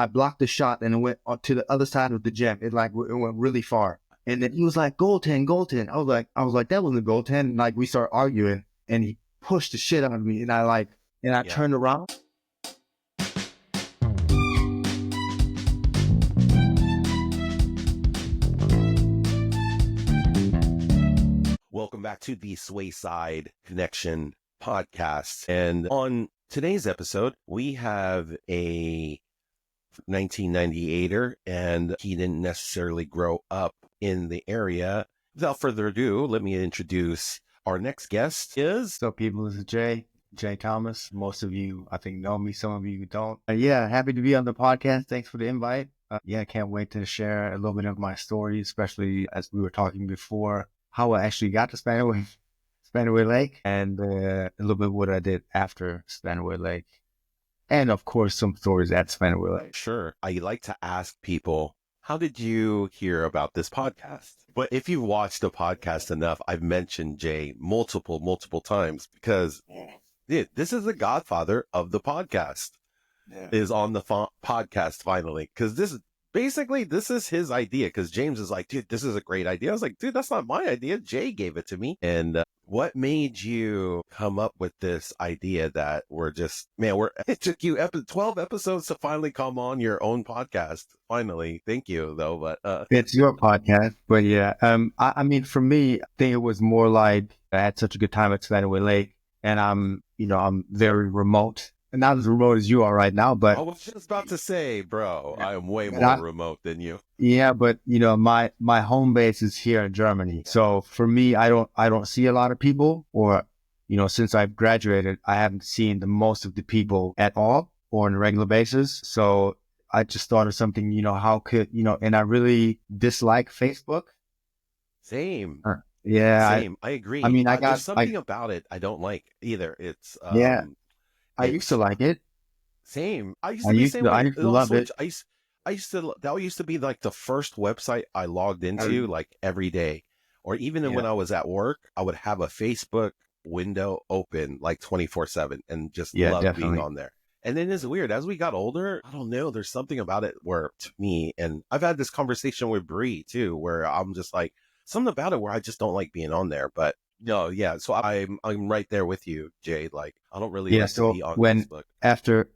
I blocked the shot and it went to the other side of the gym. It went really far. And then he was like, goaltend, goaltend. I was like, that wasn't a goaltend. And like we started arguing and he pushed the shit out of me. And I turned around. Welcome back to the Swayside Connection podcast. And on today's episode, we have a 1998er, and he didn't necessarily grow up in the area. Without further ado, let me introduce our next guest is... So people, this is Jay Thomas. Most of you, I think, know me. Some of you don't. Happy to be on the podcast. Thanks for the invite. I can't wait to share a little bit of my story, especially as we were talking before, how I actually got to Spanaway Lake, and a little bit what I did after Spanaway Lake. And of course, some stories at Spanaway Lake. Sure. I like to ask people, how did you hear about this podcast? But if you've watched the podcast enough, I've mentioned Jay multiple times because this is the godfather of the podcast. Is on the podcast finally. Because this is his idea. Because James is like, dude, this is a great idea. I was like, dude, that's not my idea. Jay gave it to me. And what made you come up with this idea that it took you 12 episodes to finally come on your own podcast? Finally. Thank you, though. But it's your podcast. But yeah, I mean, for me, I think it was more like I had such a good time at Spanaway Lake, and I'm very remote. And not as remote as you are right now, but I was just about to say, bro, I am way more remote than you. Yeah, but my home base is here in Germany. So for me, I don't see a lot of people, or since I've graduated, I haven't seen the most of the people at all or on a regular basis. So I just thought of something, how could, and I really dislike Facebook. Same. Yeah. Same. I agree. I mean, there's something about it I don't like either. It's I used to like it. Same. I used to love it. That used to be like the first website I logged into like every day. Or even when I was at work, I would have a Facebook window open like 24/7 and just love being on there. And then it's weird. As we got older, I don't know, there's something about it where to me, and I've had this conversation with Bree too, where I'm just like, something about it where I just don't like being on there. But no, yeah. So I'm right there with you, Jay. Like, I don't really like to be on Facebook. After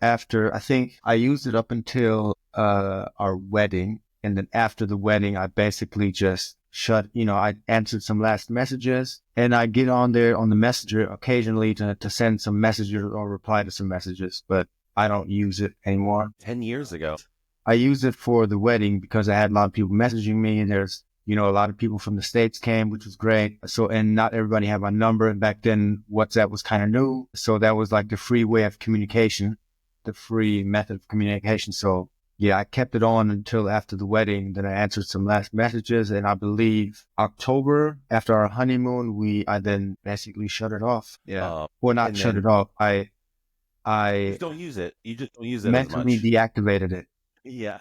I think I used it up until our wedding, and then after the wedding, I basically just shut. I answered some last messages, and I get on there on the messenger occasionally to send some messages or reply to some messages, but I don't use it anymore. 10 years ago, I used it for the wedding because I had a lot of people messaging me, and there's a lot of people from the States came, which was great. So, and not everybody had my number. And back then, WhatsApp was kind of new. So that was like the free way of communication, the free method of communication. So yeah, I kept it on until after the wedding. Then I answered some last messages. And I believe October, after our honeymoon, I then basically shut it off. Yeah. Well, not shut it off. I you just don't use it. You just don't use it mentally as much. Deactivated it. Yeah.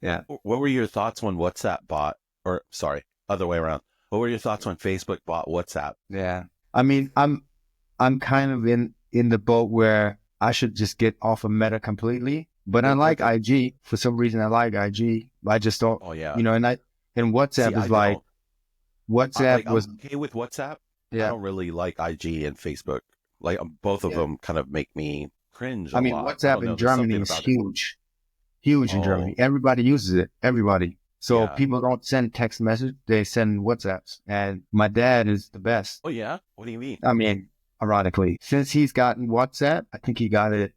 Yeah. What were your thoughts when WhatsApp bought, or sorry, other way around? What were your thoughts when Facebook bought WhatsApp? Yeah. I mean, I'm kind of in the boat where I should just get off of Meta completely, but I like IG. For some reason, I like IG. I just don't, and WhatsApp is like, WhatsApp was okay with WhatsApp. Yeah. I don't really like IG and Facebook. Like both of them kind of make me cringe. I mean, WhatsApp in Germany is huge. Huge in Germany. Everybody uses it. Everybody. So people don't send text message. They send WhatsApps. And my dad is the best. Oh, yeah? What do you mean? I mean, ironically, since he's gotten WhatsApp, I think he got it.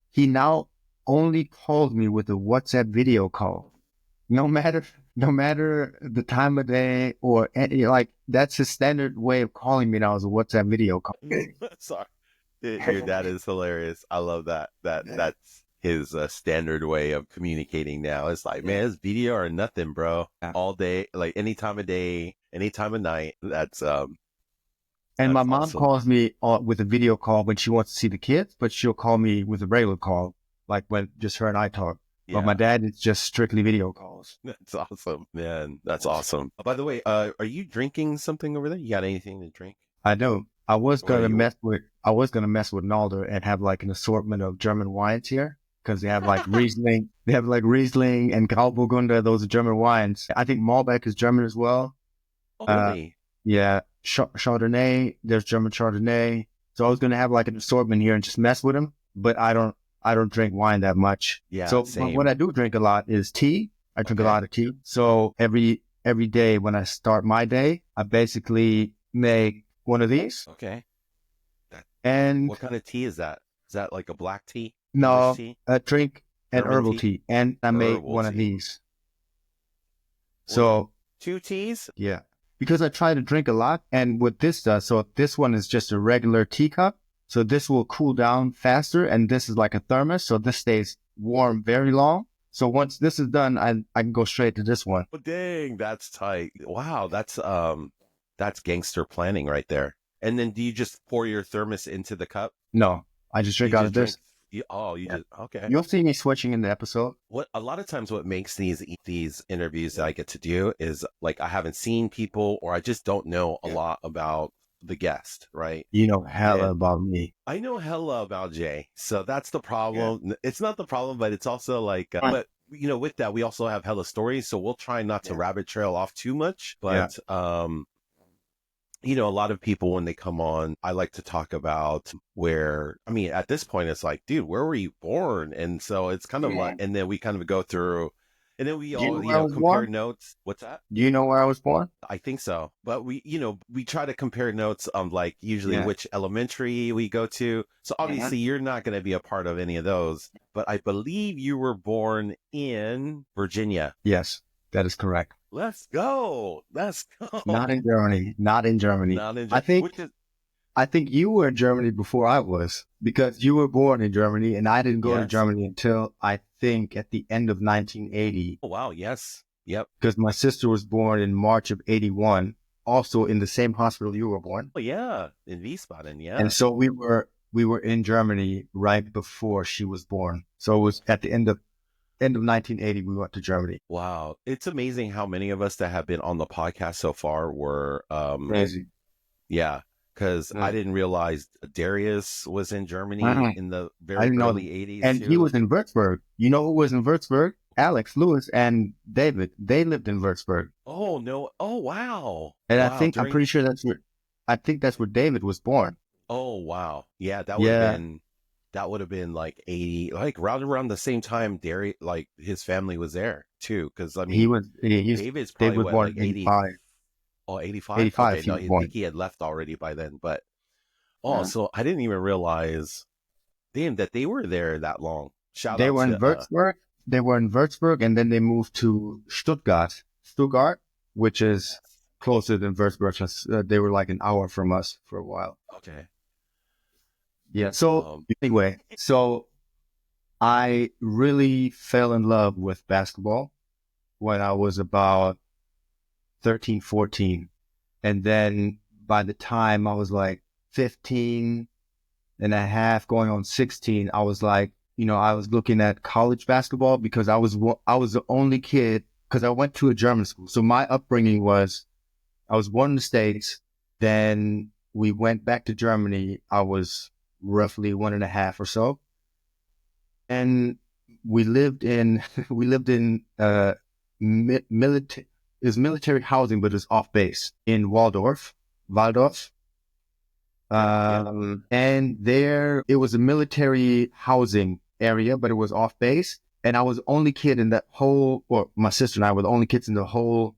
He now only calls me with a WhatsApp video call. No matter the time of day or like, that's his standard way of calling me now is a WhatsApp video call. Sorry. Your dad is hilarious. I love that. That's his standard way of communicating now. It's like, man, it's video or nothing, bro. All day, like any time of day, any time of night. That's and my mom calls me with a video call when she wants to see the kids, but she'll call me with a regular call, like when just her and I talk. But my dad, it's just strictly video calls. That's awesome, man. That's awesome. By the way, are you drinking something over there? You got anything to drink? I do. Or you? I was gonna mess with Nalder and have like an assortment of German wines here because they have like Riesling, and Grauburgunder. Those are German wines. I think Malbec is German as well. Oh, Uh, really? yeah, Chardonnay. There's German Chardonnay. So I was gonna have like an assortment here and just mess with them. But I don't drink wine that much. Yeah, So, but what same. I do drink a lot is tea. I drink a Okay. lot of tea. So every day when I start my day, I basically make one of these. Okay. That, And what kind of tea is that? Is that like a black tea, English no, tea, I drink an German herbal tea, tea, and I make herbal one of tea? these. Was it So two teas? yeah, because I try to drink a lot, and what this does, so this one is just a regular teacup, so this will cool down faster, and this is like a thermos, so this stays warm very long. So once this is done, I can go straight to this one. Oh, dang, that's tight. Wow, that's gangster planning right there. And then do you just pour your thermos into the cup? No, I just You drink out just of drink. this. You Yeah. just okay. You'll see me switching in the episode. What a lot of times what makes these interviews that I get to do is like I haven't seen people or I just don't know a Yeah. lot about the guest, right? You know hella And about me. I know hella about Jay, so that's the Yeah. problem. It's not the problem, but it's also like, but with that, we also have hella stories, so we'll try not to Yeah. rabbit trail off too much. Yeah. But a lot of people when they come on, I like to talk about where. I mean, at this point, it's like, dude, where were you born? And so it's kind of like, and then we kind of go through, and then we Do you know all, where I was compare born? notes. What's that? Do you know where I was born? I think so. But we try to compare notes on like usually Yeah. which elementary we go to. So Uh-huh. obviously you're not going to be a part of any of those. But I believe you were born in Virginia. Yes, that is correct. Let's go. Let's Not go. in Germany. Not in Germany. Not in I think which is I think you were in Germany before I was because you were born in Germany and I didn't go to yes. Germany until I think at the end of 1980 Oh wow, yes. Yep. because my sister was born in March of 81, also in the same hospital you were born. Oh yeah. In Wiesbaden, And yeah. so we were in Germany right before she was born. So it was at the end of 1980 we went to Germany. Wow. It's amazing how many of us that have been on the podcast so far were Crazy. yeah, because I Yeah. didn't realize Darius was in Germany Uh-uh. in the I very didn't know that. early 80s And he too. was in Würzburg. You know who was in Würzburg? Alex Lewis and David. They lived in Würzburg. Oh no! Oh wow! And Wow! I'm pretty sure I think that's where David was born. Oh wow! Yeah, Yeah. that would have been like 80, like around the same time Darius, like his family was there too. Because I He mean, was, David's David probably was what born like in 80, 85. oh 85. 85 Okay, he no, was I think born. he had left already by then. But oh, Yeah. so I didn't even realize, damn, that they were there that long. Shout They out were in to Würzburg. They were in Würzburg and then they moved to Stuttgart, which is closer than Würzburg. They were like an hour from us for a while. okay. Yeah. So Um, anyway, so I really fell in love with basketball when I was about 13, 14. And then by the time I was like 15 and a half, going on 16, I was like, I was looking at college basketball because I was the only kid because I went to a German school. So my upbringing was I was born in the States. Then we went back to Germany. I was roughly one and a half or so. And we lived in military, it was military housing, but it was off base in Waldorf. yeah. And there it was a military housing area, but it was off base. And I was the only kid in that whole, or my sister and I were the only kids in that whole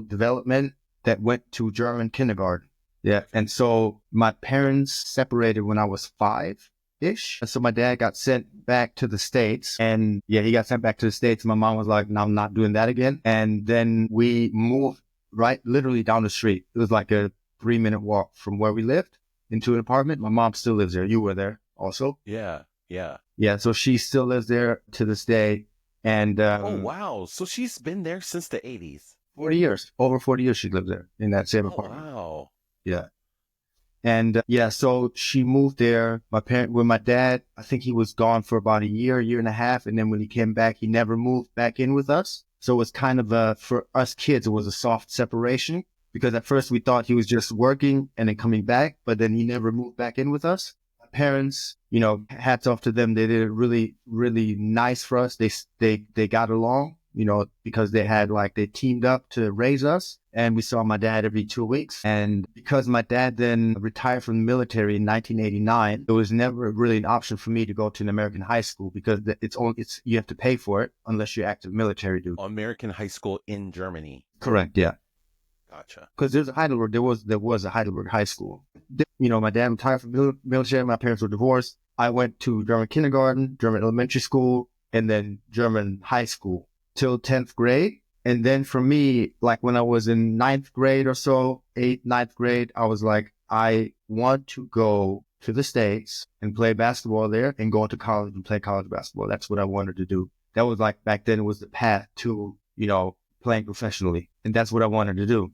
development that went to German kindergarten. Yeah. And so my parents separated when I was 5-ish. And so my dad got sent back to the States and yeah, he got sent back to the States. My mom was like, no, I'm not doing that again. And then we moved right literally down the street. It was like a 3-minute walk from where we lived into an apartment. My mom still lives there. You were there also. Yeah. Yeah. Yeah. So she still lives there to this day. And, Oh wow! So she's been there since the 80s. 40 years, over 40 years she lived there in that same Oh apartment. wow! Yeah. And so she moved there. When my dad, I think he was gone for about a year and a half. And then when he came back, he never moved back in with us. So it was kind of for us kids, it was a soft separation. because at first we thought he was just working and then coming back, but then he never moved back in with us. My parents, hats off to them. They did it really, really nice for us. They got along, because they teamed up to raise us. And we saw my dad every 2 weeks. And because my dad then retired from the military in 1989, it was never really an option for me to go to an American high school because you have to pay for it unless you're active military duty. American high school in Germany. Correct. Yeah. Gotcha. Because there's a Heidelberg, there was a Heidelberg high school. My dad retired from the military. My parents were divorced. I went to German kindergarten, German elementary school, and then German high school till 10th grade. And then for me, like when I was in 9th grade or so, 8th, 9th grade, I was like, I want to go to the States and play basketball there and go to college and play college basketball. That's what I wanted to do. That was like back then it was the path to, playing professionally. And that's what I wanted to do.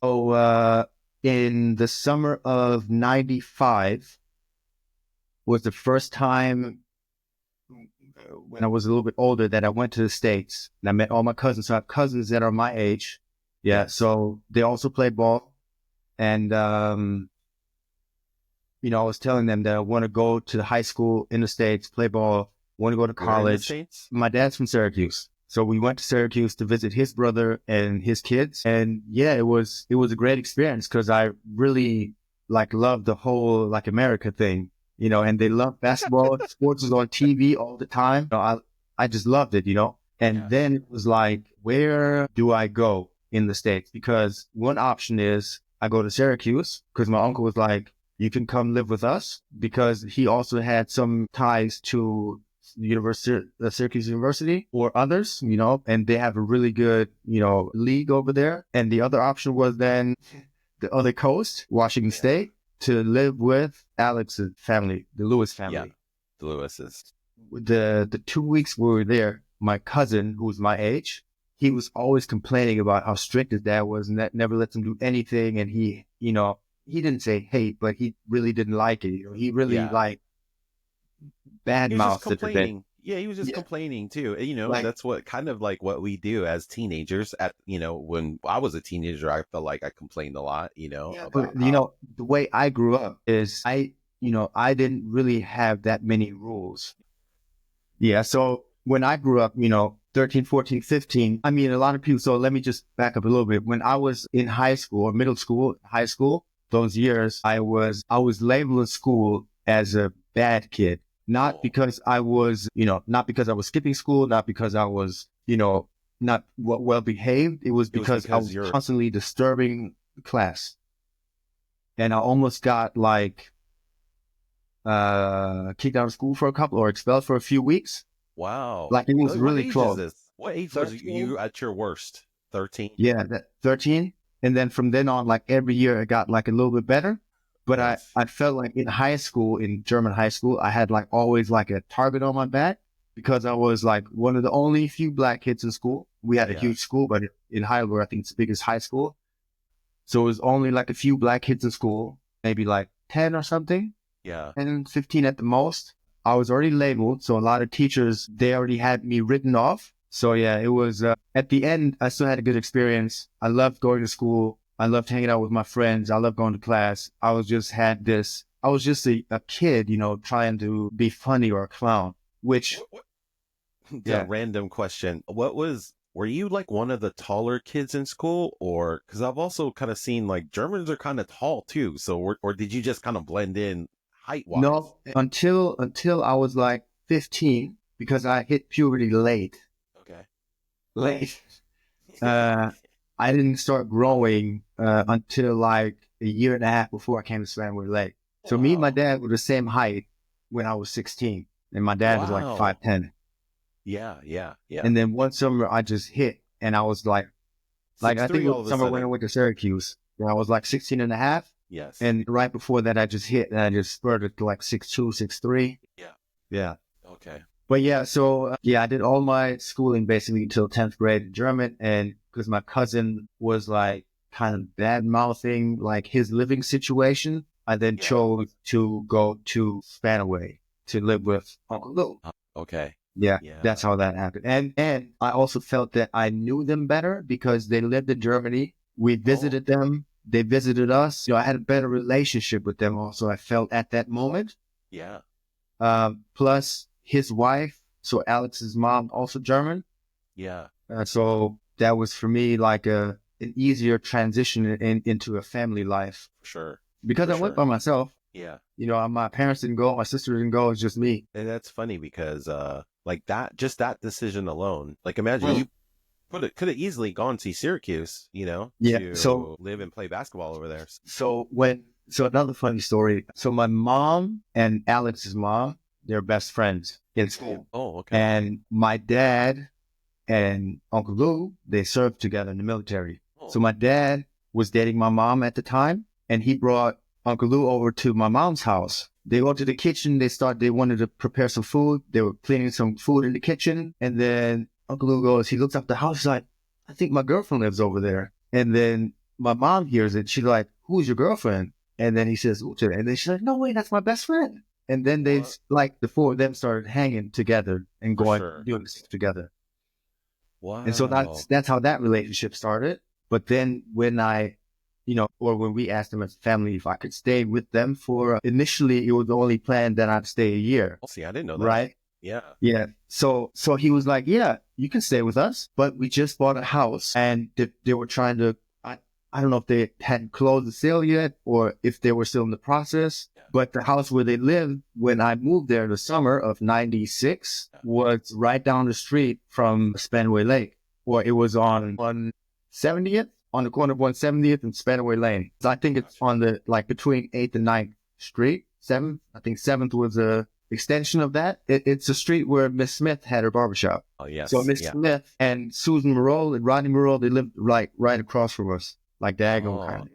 So, in the summer of 95 was the first time when I was a little bit older that I went to the States and I met all my cousins. So I have cousins that are my age. Yeah. So they also play ball. And, I was telling them that I want to go to high school in the States, play ball, want to go to college. My dad's from Syracuse. So we went to Syracuse to visit his brother and his kids. And yeah, it was a great experience because I really loved the whole America thing. And they love basketball. Sports was on TV all the time. I just loved it, And then it was like, where do I go in the States? Because one option is I go to Syracuse because my uncle was like, you can come live with us because he also had some ties to Syracuse University or others, and they have a really good, league over there. And the other option was then the other coast, Washington State, to live with Alex's family, the Lewis family. Yeah, the Lewises. The 2 weeks we were there, my cousin, who was my age, he was always complaining about how strict his dad was and that never lets him do anything. And he didn't say hate, but he really didn't like it. He really bad mouthed it a bit. Yeah, he was just complaining too. That's what kind of what we do as teenagers. When I was a teenager, I felt like I complained a lot. But the way I grew up is I didn't really have that many rules. Yeah, so when I grew up, 13, 14, 15, a lot of people. So let me just back up a little bit. When I was in high school or middle school, high school, those years, I was labeled in school as a bad kid. Not because I was, not because I was skipping school, not because I was, not well behaved. It was because I was constantly disturbing the class. And I almost got kicked out of school for a couple or expelled for a few weeks. Wow. It was really close. What age was you at your worst? 13? Yeah, 13. And then from then on, every year it got a little bit better. But yes. I felt like in high school, in German high school, I had always a target on my back because I was one of the only few black kids in school. We had a huge school, but in Heidelberg, I think it's the biggest high school. So it was only a few black kids in school, maybe 10 or something. Yeah. 10, 15 at the most. I was already labeled. So a lot of teachers, they already had me written off. So yeah, it was, at the end, I still had a good experience. I loved going to school. I loved hanging out with my friends. I loved going to class. I was just a kid, trying to be funny or a clown, which. Random question. Were you one of the taller kids in school or, cause I've also kind of seen Germans are kind of tall too. So, or did you just kind of blend in height wise? No, until I was 15 because I hit puberty late. Okay. Late. I didn't start growing until a year and a half before I came to Spanaway Lake. So me and my dad were the same height when I was 16, and my dad was 5'10". Yeah. And then one summer I just hit, and I was I think it was summer when I went to Syracuse, where I was 16 and a half. Yes. And right before that I just hit, and I just spurted to 6'2", 6'3". Yeah. Yeah. Okay. But yeah, so I did all my schooling basically until 10th grade in German, and because my cousin was kind of bad mouthing his living situation, I then chose to go to Spanaway to live with Uncle Lou. Okay. Yeah, that's how that happened. And I also felt that I knew them better because they lived in Germany We visited them. They visited us. I had a better relationship with them also, I felt at that moment. Yeah. Plus his wife, so Alex's mom, also German. Yeah. So that was for me like an easier transition into a family life. For sure. Because I went by myself. Yeah. My parents didn't go, my sister didn't go, it's just me. And that's funny because like just that decision alone, like imagine you could have easily gone to Syracuse, Yeah. to So live and play basketball over there. so another funny story. So my mom and Alex's mom, they're best friends in school. Oh, okay. And my dad and Uncle Lou, they served together in the military. Oh. So my dad was dating my mom at the time, and he brought Uncle Lou over to my mom's house. They go to the kitchen. They wanted to prepare some food. They were cleaning some food in the kitchen. And then Uncle Lou he looks up the house. He's like, I think my girlfriend lives over there. And then my mom hears it. She's like, who's your girlfriend? And then he says, Uche. And then she's like, no way, that's my best friend. And then the four of them started hanging together and doing this together. Wow. And so that's how that relationship started. But then when when we asked them as a family if I could stay with them initially it was the only plan that I'd stay a year. Oh, see, I didn't know that. Right? Yeah. Yeah. So he was like, yeah, you can stay with us, but we just bought a house and they were trying to, I don't know if they hadn't closed the sale yet or if they were still in the process, but the house where they lived when I moved there in the summer of 96 was right down the street from Spanaway Lake, or it was on 170th, on the corner of 170th and Spanaway Lane. So I think it's on between 8th and 9th Street, 7th. I think 7th was a extension of that. It's a street where Miss Smith had her barbershop. Oh, yes. So Miss Smith and Susan Morrell and Rodney Morrell, they lived right across from us, like diagonal kind of.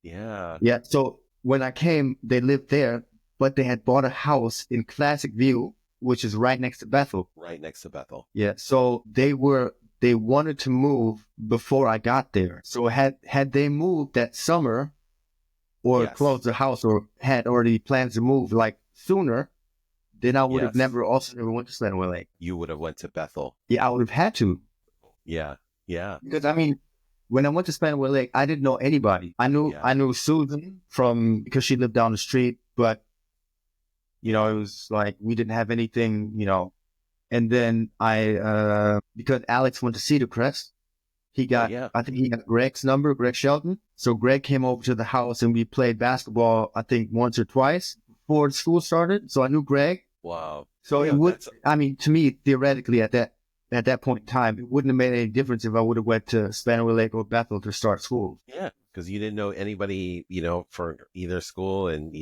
Yeah. Yeah. So when I came, they lived there, but they had bought a house in Classic View, which is right next to Bethel. Right next to Bethel. Yeah. So they wanted to move before I got there. So had they moved that summer or closed the house or had already plans to move sooner, then I would have never went to Spanaway Lake. You would have went to Bethel. Yeah, I would have had to. Yeah. Yeah. Because when I went to Spanaway Lake, I didn't know anybody. I knew Susan because she lived down the street, but it was like we didn't have anything, And then because Alex went to Cedar Crest, I think he got Greg's number, Greg Shelton. So Greg came over to the house and we played basketball, I think once or twice before school started. So I knew Greg. Wow. So it would, to me, theoretically at that point in time, it wouldn't have made any difference if I would have went to Spanaway Lake or Bethel to start school. Yeah. Because you didn't know anybody, for either school and,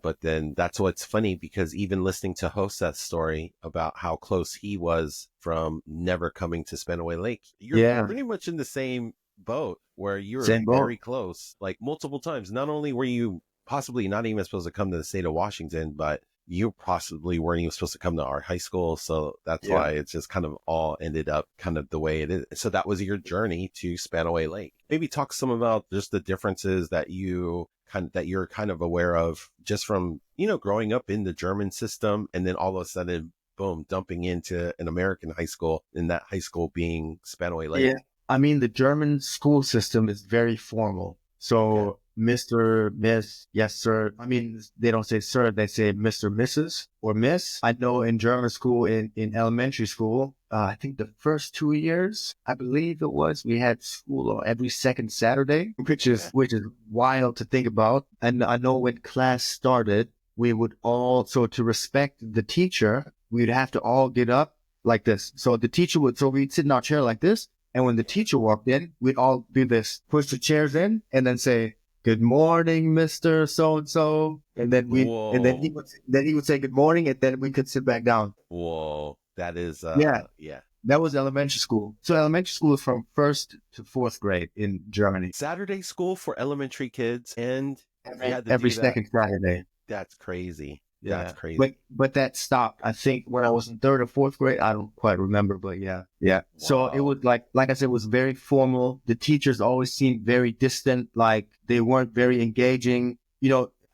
but then that's what's funny because even listening to Jose's story about how close he was from never coming to Spanaway Lake, you're pretty much in the same boat where you're very close, like multiple times. Not only were you possibly not even supposed to come to the state of Washington, but you possibly weren't even supposed to come to our high school. So that's why it's just kind of all ended up kind of the way it is. So that was your journey to Spanaway Lake. Maybe talk some about just the differences that you're kind of aware of just from, growing up in the German system and then all of a sudden, boom, dumping into an American high school and that high school being Spanaway Lake. Yeah. The German school system is very formal. So Mr., Miss, yes, sir. They don't say sir, they say Mr., Mrs., or Miss. I know in German school, in elementary school, I think the first 2 years, I believe it was, we had school every second Saturday, which is wild to think about. And I know when class started, we would so to respect the teacher, we'd have to all get up like this. So the teacher we'd sit in our chair like this. And when the teacher walked in, we'd all do this, push the chairs in and then say, good morning, Mr. So-and-so. And then he would say good morning and then we could sit back down. Whoa. That is, yeah. That was elementary school. So elementary school is from 1st to 4th grade in Germany. Saturday school for elementary kids and every second Saturday. That's crazy. Yeah. That's crazy. But that stopped, I think, when I was in 3rd or 4th grade. I don't quite remember, but yeah. Yeah. Wow. So it was like I said, it was very formal. The teachers always seemed very distant, like they weren't very engaging,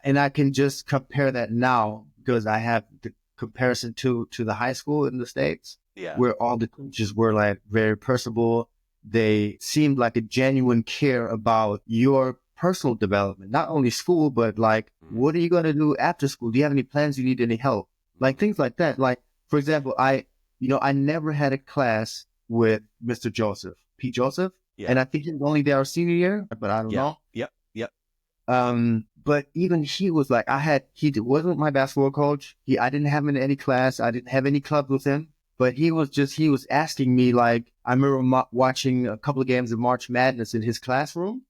and I can just compare that now because I have the comparison to the high school in the States, where all the teachers were like very personable. they seemed like a genuine care about your personal development, not only school, but like, what are you going to do after school? Do you have any plans? You need any help? Like things like that. Like, for example, I never had a class with Mr. Joseph, P. Joseph. Yeah. And I think he was only there our senior year, but I don't Yeah. know. Yep. Yep. But even he was like, wasn't my basketball coach. I didn't have him in any class. I didn't have any club with him, but he was asking me, like, I remember watching a couple of games of March Madness in his classroom.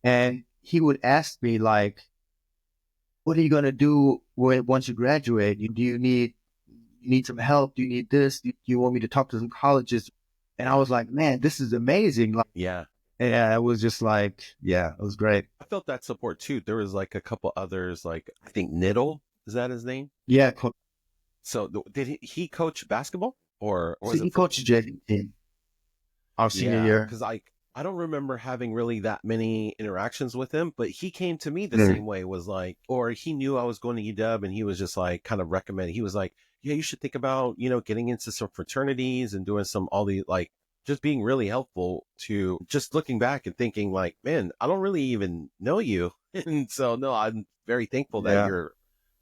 And he would ask me, like, what are you going to do once you graduate? Do you need some help? Do you need this? Do you want me to talk to some colleges? And I was like, man, this is amazing. Like, Yeah. yeah, it was just like, yeah, it was great. I felt that support too. There was like a couple others, like I think Niddle, is that his name? Yeah. So did he coach basketball or So was he it coached JV team our senior Yeah, year. because I don't remember having really that many interactions with him, but he came to me the Mm. same way. Was like, or he knew I was going to UW, and he was just like kind of recommending. He was like, yeah, you should think about getting into some fraternities and doing some all the like just being really helpful to just looking back and thinking like, man, I don't really even know you, and so no, I'm very thankful that Yeah. you're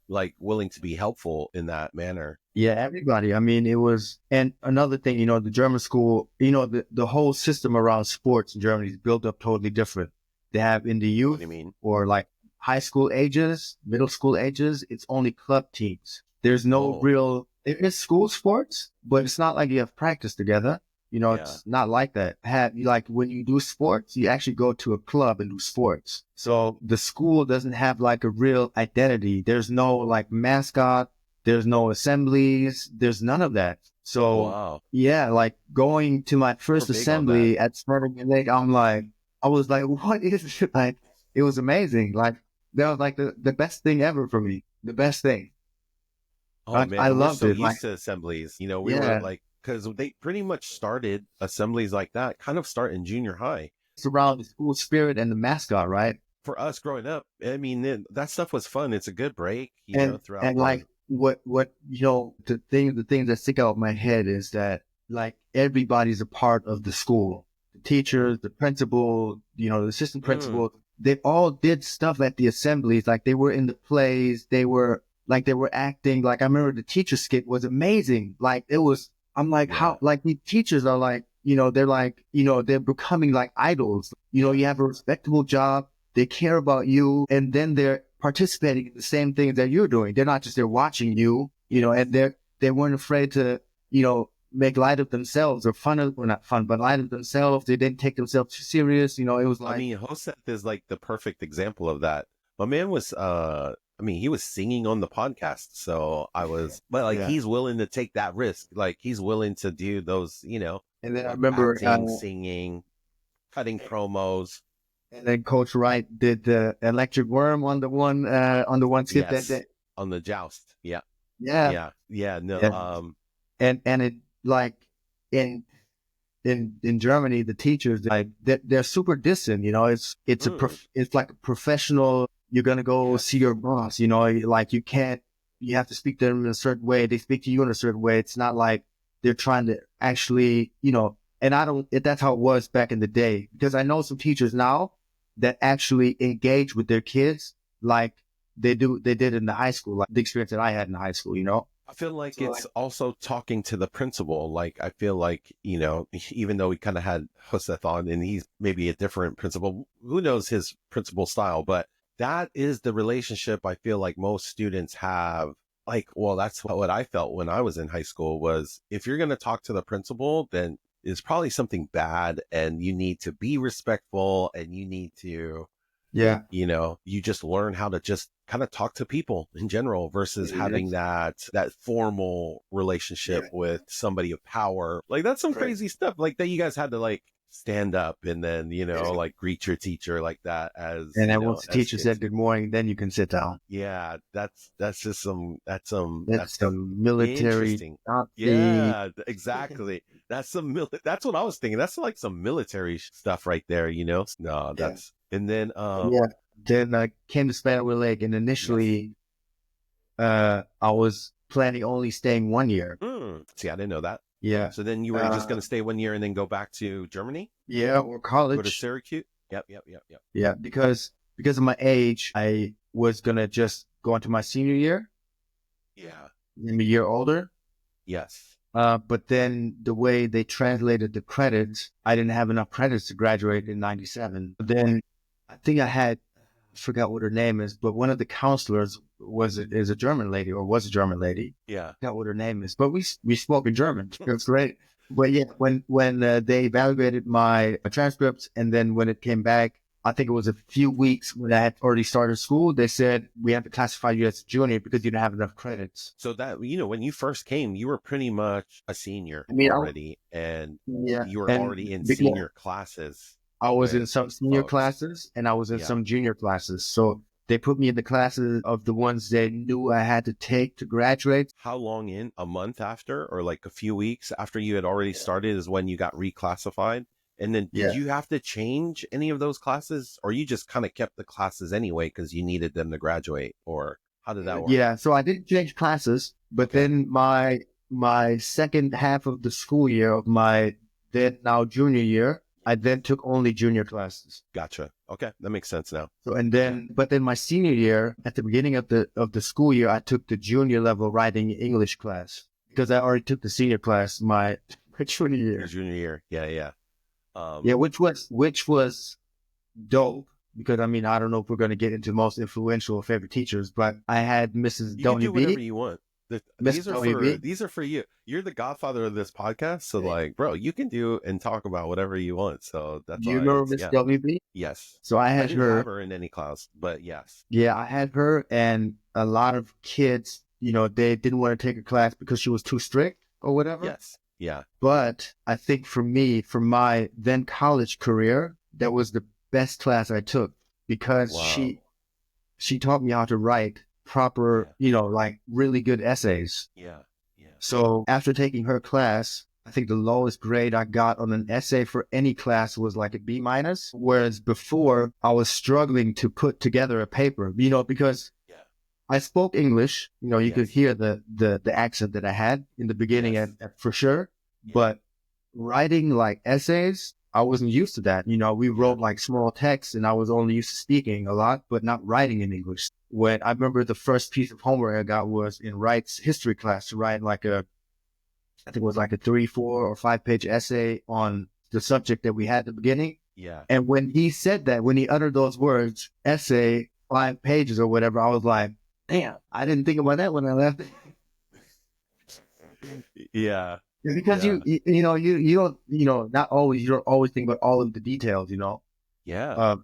like willing to be helpful in that manner. Yeah, everybody. I mean, it was, and another thing, the German school, the whole system around sports in Germany is built up totally different. They have in the What do youth you mean? or like high school ages, middle school ages, it's only club teams. There's no Oh, real, it is school sports, but it's not like you have practice together. yeah, It's not like that. Like when you do sports, you actually go to a club and do sports. So the school doesn't have like a real identity. There's no like mascot. There's no assemblies. There's none of that. So wow, yeah, like going to my we're first big on that. assembly at Spanaway Lake, I was like, what is it? Like, it was amazing. Like that was like the best thing ever for me. The best thing. Oh Like man, I and we're loved so it. Like, used to assemblies. We were yeah, like, because they pretty much started assemblies like that, kind of start in junior high. it's around the school spirit and the mascot, right? For us growing up, I mean, that stuff was fun. It's a good break, throughout And the. like what the things that stick out in my head is that like everybody's a part of the school. The teachers, the principal, the assistant Mm, principal, they all did stuff at the assemblies. Like they were in the plays, they were acting. Like I remember the teacher skit was amazing. Like it was, I'm like, yeah, how, like the teachers are like, they're like, they're becoming like idols. You have a respectable job, they care about you, and then they're participating in the same things that you're doing. They're not just there watching you, and they weren't afraid to, make light of themselves or fun of, well, not fun, but light of themselves. They didn't take themselves too serious. It was I like, mean, Josef is like the perfect example of that. My man was, I mean, he was singing on the podcast, so but like yeah. he's willing to take that risk. Like he's willing to do those, And then I like remember, acting, singing, cutting promos. and then Coach Wright did the electric worm on the one skit that Yes, day. on the joust. Yeah, Yeah. yeah, yeah. No, Yeah. And it like in in Germany, the teachers like they're super distant. mm, It's like a professional. You're gonna go yeah, see your boss. Like you can't. You have to speak to them in a certain way. They speak to you in a certain way. It's not like they're trying to actually. And I don't. That's how it was back in the day. Because I know some teachers now that actually engage with their kids like they do. They did in the high school, like the experience that I had in high school. I feel like So like, it's also talking to the principal. Like, I feel like, even though we kind of had Josef on and he's maybe a different principal, who knows his principal style, but that is the relationship I feel like most students have. Like, well, that's what I felt when I was in high school was if you're going to talk to the principal, then it's probably something bad and you need to be respectful and you need to yeah. you just learn how to just kind of talk to people in general versus having that formal relationship Yeah. with somebody of power. Like that's some Right. crazy stuff like that you guys had to like stand up and then, like greet your teacher like that And then once the as teacher kids. said good morning, then you can sit down. Yeah, that's just That's that's some military interesting. Nazi. Yeah, exactly. That's that's what I was thinking. That's like some military stuff right there. No, Yeah. that's and then Yeah. Then I came to Spanaway Lake, and yes. initially, I was planning only staying 1 year. See, I didn't know that. Yeah. So then you were just going to stay 1 year and then go back to Germany, Yeah, or go to college. Syracuse. Yep. Yeah, because of my age, I was gonna just go into my senior year, Yeah. I'm a year older. Yes. But then the way they translated the credits, I didn't have enough credits to graduate in '97. Then I think I forgot what her name is, but one of the counselors is a German lady or was a German lady. Yeah. I forgot what her name is, but we spoke in German. It was great. But yeah, when they evaluated my transcripts, and then when it came back, I think it was a few weeks when I had already started school, they said we have to classify you as a junior because you didn't have enough credits. So that, when you first came, you were pretty much a senior I mean, already, and yeah, you were and already in because senior classes I was in with some senior folks. classes and I was in Yeah. some junior classes. So they put me in the classes of the ones they knew I had to take to graduate. How long in? A month after, or like a few weeks after you had already started, is when you got reclassified? And then did Yeah. you have to change any of those classes, or you just kind of kept the classes anyway because you needed them to graduate? Or how did that work? Yeah. So I didn't change classes, but Okay. then my second half of the school year of my then now junior year, I then took only junior classes. Gotcha. Okay. That makes sense now. So and Yeah. but then my senior year, at the beginning of the school year, I took the junior level writing English class because I already took the senior class my junior Your year. junior year. Yeah. Yeah, which was dope because I mean I don't know if we're going to get into most influential or favorite teachers, but I had Mrs. You can do whatever WB, you want. Miss WB. These are for you. You're the godfather of this podcast, so like, bro, you can do and talk about whatever you want. So that's Do you all. remember It's Miss yeah. WB? Yes. So I I had didn't have her. her in any class, but yes. Yeah, I had her, and a lot of kids, they didn't want to take a class because she was too strict or whatever. Yes. Yeah. But I think for me, for my then college career, that was the best class I took because Wow. she taught me how to write proper, Yeah. like really good essays. Yeah. Yeah. So after taking her class, I think the lowest grade I got on an essay for any class was like a B minus. Whereas before I was struggling to put together a paper, because Yeah. I spoke English, you could Yes. hear the accent that I had in the beginning Yes. for sure. Yeah. But writing like essays, I wasn't used to that. We Yeah. wrote like small texts and I was only used to speaking a lot, but not writing in English. When I remember the first piece of homework I got was in Wright's history class to write I think it was like a 3, 4, or 5 page essay on the subject that we had at the beginning. Yeah. And when he said that, when he uttered those words, essay, 5 pages or whatever, I was like, damn, I didn't think about that when I left. Yeah. Because Yeah. you don't, not always, you don't always think about all of the details. Yeah.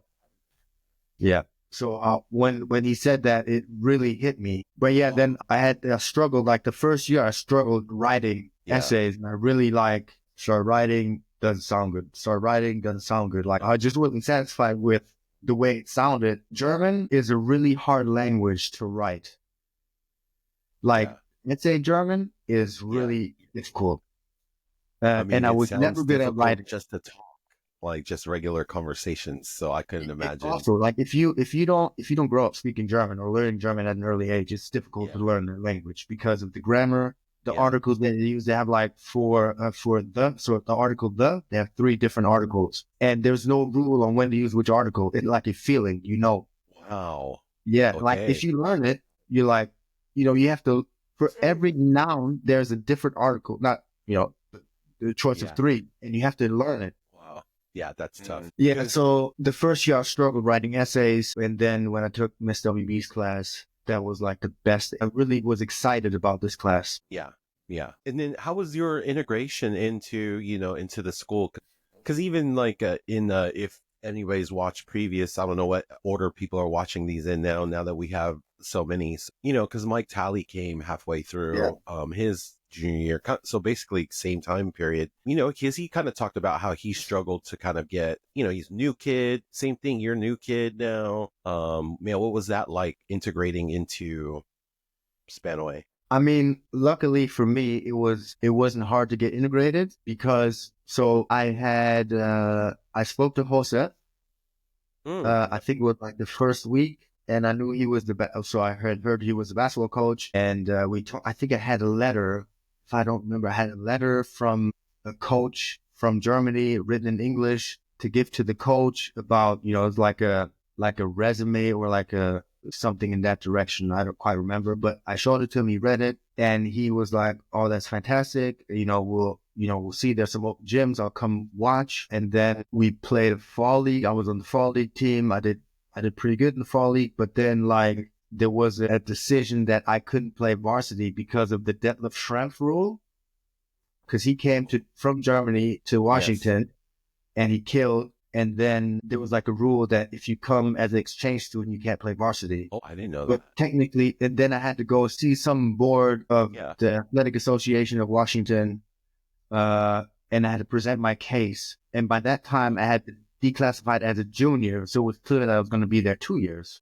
Yeah. So when he said that, it really hit me. But yeah, then I had struggled. Like the first year, I struggled writing Yeah. essays, and I really started writing. Doesn't sound good. Start writing doesn't sound good. Like I just wasn't satisfied with the way it sounded. German is a really hard language to write. Like let's say German is really difficult, I and mean, I it was never sounds good at difficult writing. just to talk, like just regular conversations. So I couldn't It imagine. also, like if you don't grow up speaking German or learning German at an early age, it's difficult Yeah. to learn the language because of the grammar, the Yeah. articles that they use. They have like the article they have 3 different articles, and there's no rule on when to use which article. It's like a feeling, Wow. Yeah, like if Okay. you learn it, you're like, you have to for every noun there's a different article, not the choice of Yeah. 3, and you have to learn it. Wow. Yeah, that's tough. Yeah, Because so the first year I struggled writing essays, and then when I took Miss WB's class, that was like the best. I really was excited about this class. yeah. Yeah. And then how was your integration into the school? Because even like if anybody's watched previous, I don't know what order people are watching these in now that we have so many, because Mike Talley came halfway Yeah. through his junior year. So basically same time period, because he kind of talked about how he struggled to kind of get, he's a new kid, same thing. You're a new kid now. What was that like integrating into Spanaway? I mean, luckily for me, it wasn't hard to get integrated because so I spoke to Jose. I think it was like the first week, and I knew he was so I heard he was the basketball coach, and I think I had a letter if I don't remember, I had a letter from a coach from Germany written in English to give to the coach about, it's like a resume or like a something in that direction. I don't quite remember, but I showed it to him. He read it and he was like, "Oh, that's fantastic. We'll see. There's some open gyms. I'll come watch." And then we played a fall league. I was on the fall league team. I did pretty good in the fall league, but then like there was a decision that I couldn't play varsity because of the deadlift strength rule. Because he came from Germany to Washington and he killed. And then there was like a rule that if you come as an exchange student, you can't play varsity. Oh, I didn't know But that. technically, and then I had to go see some board of Yeah. the Athletic Association of Washington, and I had to present my case. And by that time, I had been declassified as a junior, so it was clear that I was going to be there 2 years.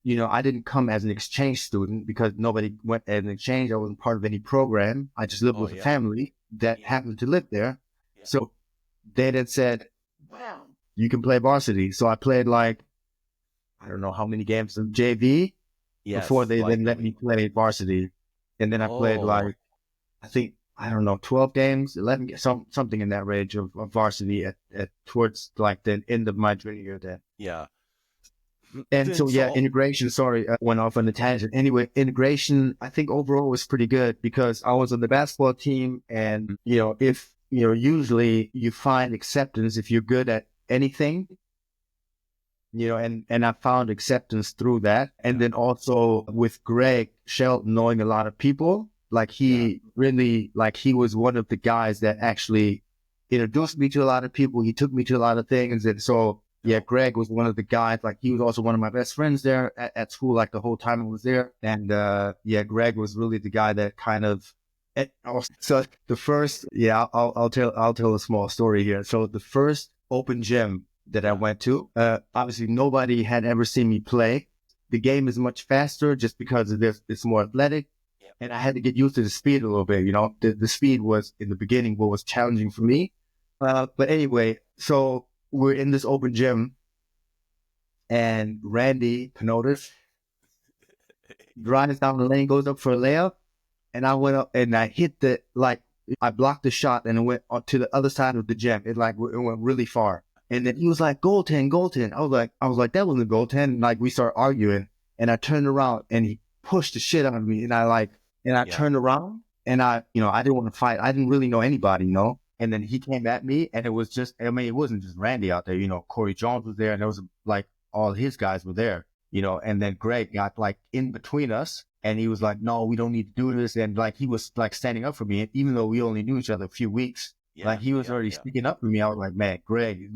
I didn't come as an exchange student because nobody went as an exchange. I wasn't part of any program. I just lived with a family that happened to live there. Yeah. So they then said, "Wow, you can play varsity." So I played like, I don't know how many games of JV before they then let me play varsity. And then I played like, I think, I don't know, 12 games, 11 games, something in that range of varsity at towards like the end of my junior year there. Yeah. And so, yeah, integration, sorry, I went off on a tangent. Anyway, integration, I think overall was pretty good because I was on the basketball team and, if, usually you find acceptance if you're good at anything, and I found acceptance through that. And then also with Greg Shelton knowing a lot of people, like he really, like he was one of the guys that actually introduced me to a lot of people. He took me to a lot of things. And so, yeah, Greg was one of the guys, like he was also one of my best friends there at school, like the whole time I was there. And, Greg was really the guy that kind of, so the first, I'll tell a small story here. So the first open gym that I went to, obviously nobody had ever seen me play. The game is much faster just because of this. It's more athletic. And I had to get used to the speed a little bit, the speed was in the beginning what was challenging for me. But anyway, so we're in this open gym and Randy Penotis drives down the lane, goes up for a layup. And I went up and I hit I blocked the shot and it went to the other side of the gym. It went really far. And then he was like, goaltend. I was like, that wasn't a goaltend. And like, we started arguing and I turned around and he pushed the shit out of me. And I turned around and I didn't want to fight. I didn't really know anybody, And then he came at me and it was just, it wasn't just Randy out there, Corey Jones was there and there was like all his guys were there, and then Greg got like in between us and he was like, "No, we don't need to do this." And like, he was like standing up for me, even though we only knew each other a few weeks. Like he was already speaking up for me. I was like, "Man, Greg,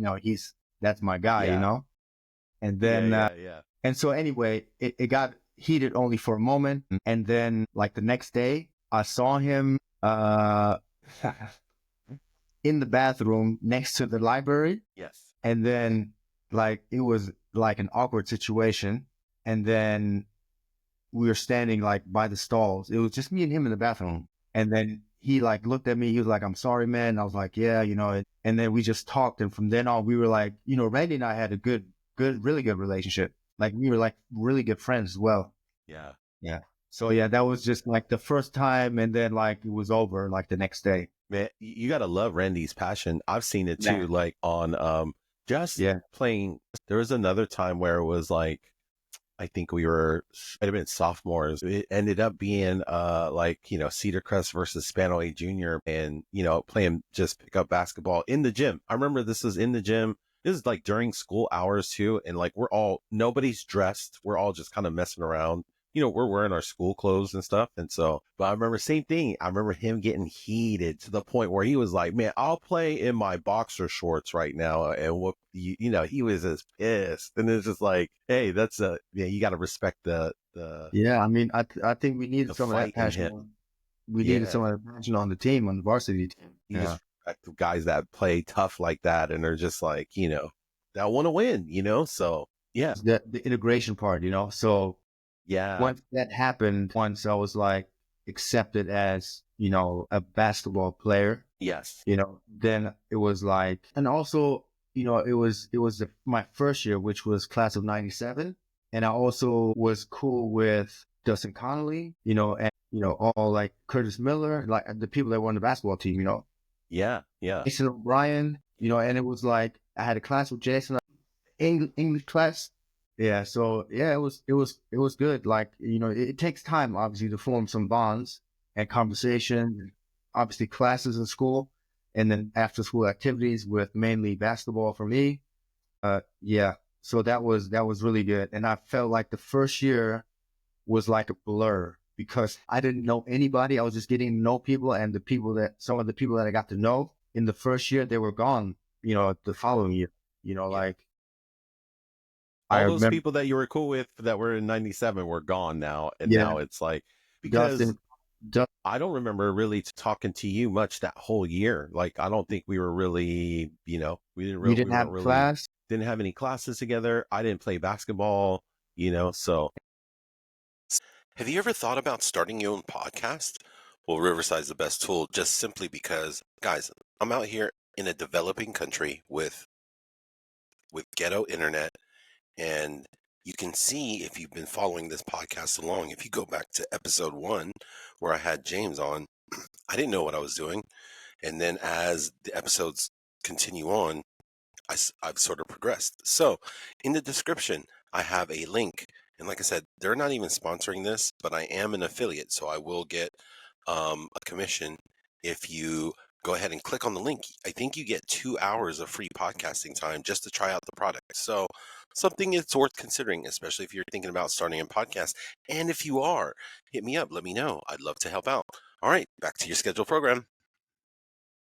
that's my guy, And then, and so anyway, it got heated only for a moment. And then like the next day I saw him, in the bathroom next to the library. Yes. And then like, it was like an awkward situation. And then we were standing like by the stalls. It was just me and him in the bathroom. And then he like looked at me. He was like, "I'm sorry, man." I was like, "Yeah, and then we just talked. And from then on, we were like, Randy and I had a really good relationship. Like we were like really good friends as well. Yeah. Yeah. So yeah, that was just like the first time. And then like it was over like the next day. Man, you gotta love Randy's passion. I've seen it too, like on just playing. There was another time where it was like, I think it might have been sophomores. It ended up being Cedar Crest versus Spanaway Junior, and playing just pickup basketball in the gym. I remember this was in the gym. This is like during school hours too, and like nobody's dressed. We're all just kind of messing around. We're wearing our school clothes and stuff. And so, but I remember same thing. I remember him getting heated to the point where he was like, "Man, I'll play in my boxer shorts right now." And he was as pissed. And it's just like, hey, you got to respect the. Yeah. I mean, I think we needed some of that passion. We needed some of that passion on the team, on the varsity team. You just respect the guys that play tough like that. And they're just like, that want to win, so yeah. The integration part, so. Yeah. Once that happened, once I was like accepted as, a basketball player. Yes. Then it was like, and also, it was my first year, which was class of 97. And I also was cool with Dustin Connolly, and all like Curtis Miller, like the people that were on the basketball team, Yeah, yeah. Jason O'Brien, and it was like I had a class with Jason, English class. Yeah, so yeah, it was good. Like, it takes time obviously to form some bonds and conversation, obviously classes in school, and then after school activities with mainly basketball for me. Yeah, so that was really good. And I felt like the first year was like a blur because I didn't know anybody. I was just getting to know people, and some of the people that I got to know in the first year, they were gone, the following year, Yeah. like I All those remember people that you were cool with that were in 97 were gone now. And yeah, now it's like, because Dustin, Dustin I don't remember really talking to you much that whole year. Like, I don't think we were really, we we didn't weren't have really, class. didn't have any classes together. I didn't play basketball, so. Have you ever thought about starting your own podcast? Well, Riverside's the best tool just simply because, guys, I'm out here in a developing country with ghetto internet, and you can see if you've been following this podcast along. If you go back to episode 1 where I had James on, I didn't know what I was doing. And then as the episodes continue on, I've sort of progressed. So in the description, I have a link. And like I said, they're not even sponsoring this, but I am an affiliate. So I will get a commission if you go ahead and click on the link. I think you get 2 hours of free podcasting time just to try out the product. So something it's worth considering, especially if you're thinking about starting a podcast. And if you are, hit me up. Let me know. I'd love to help out. All right, back to your scheduled program.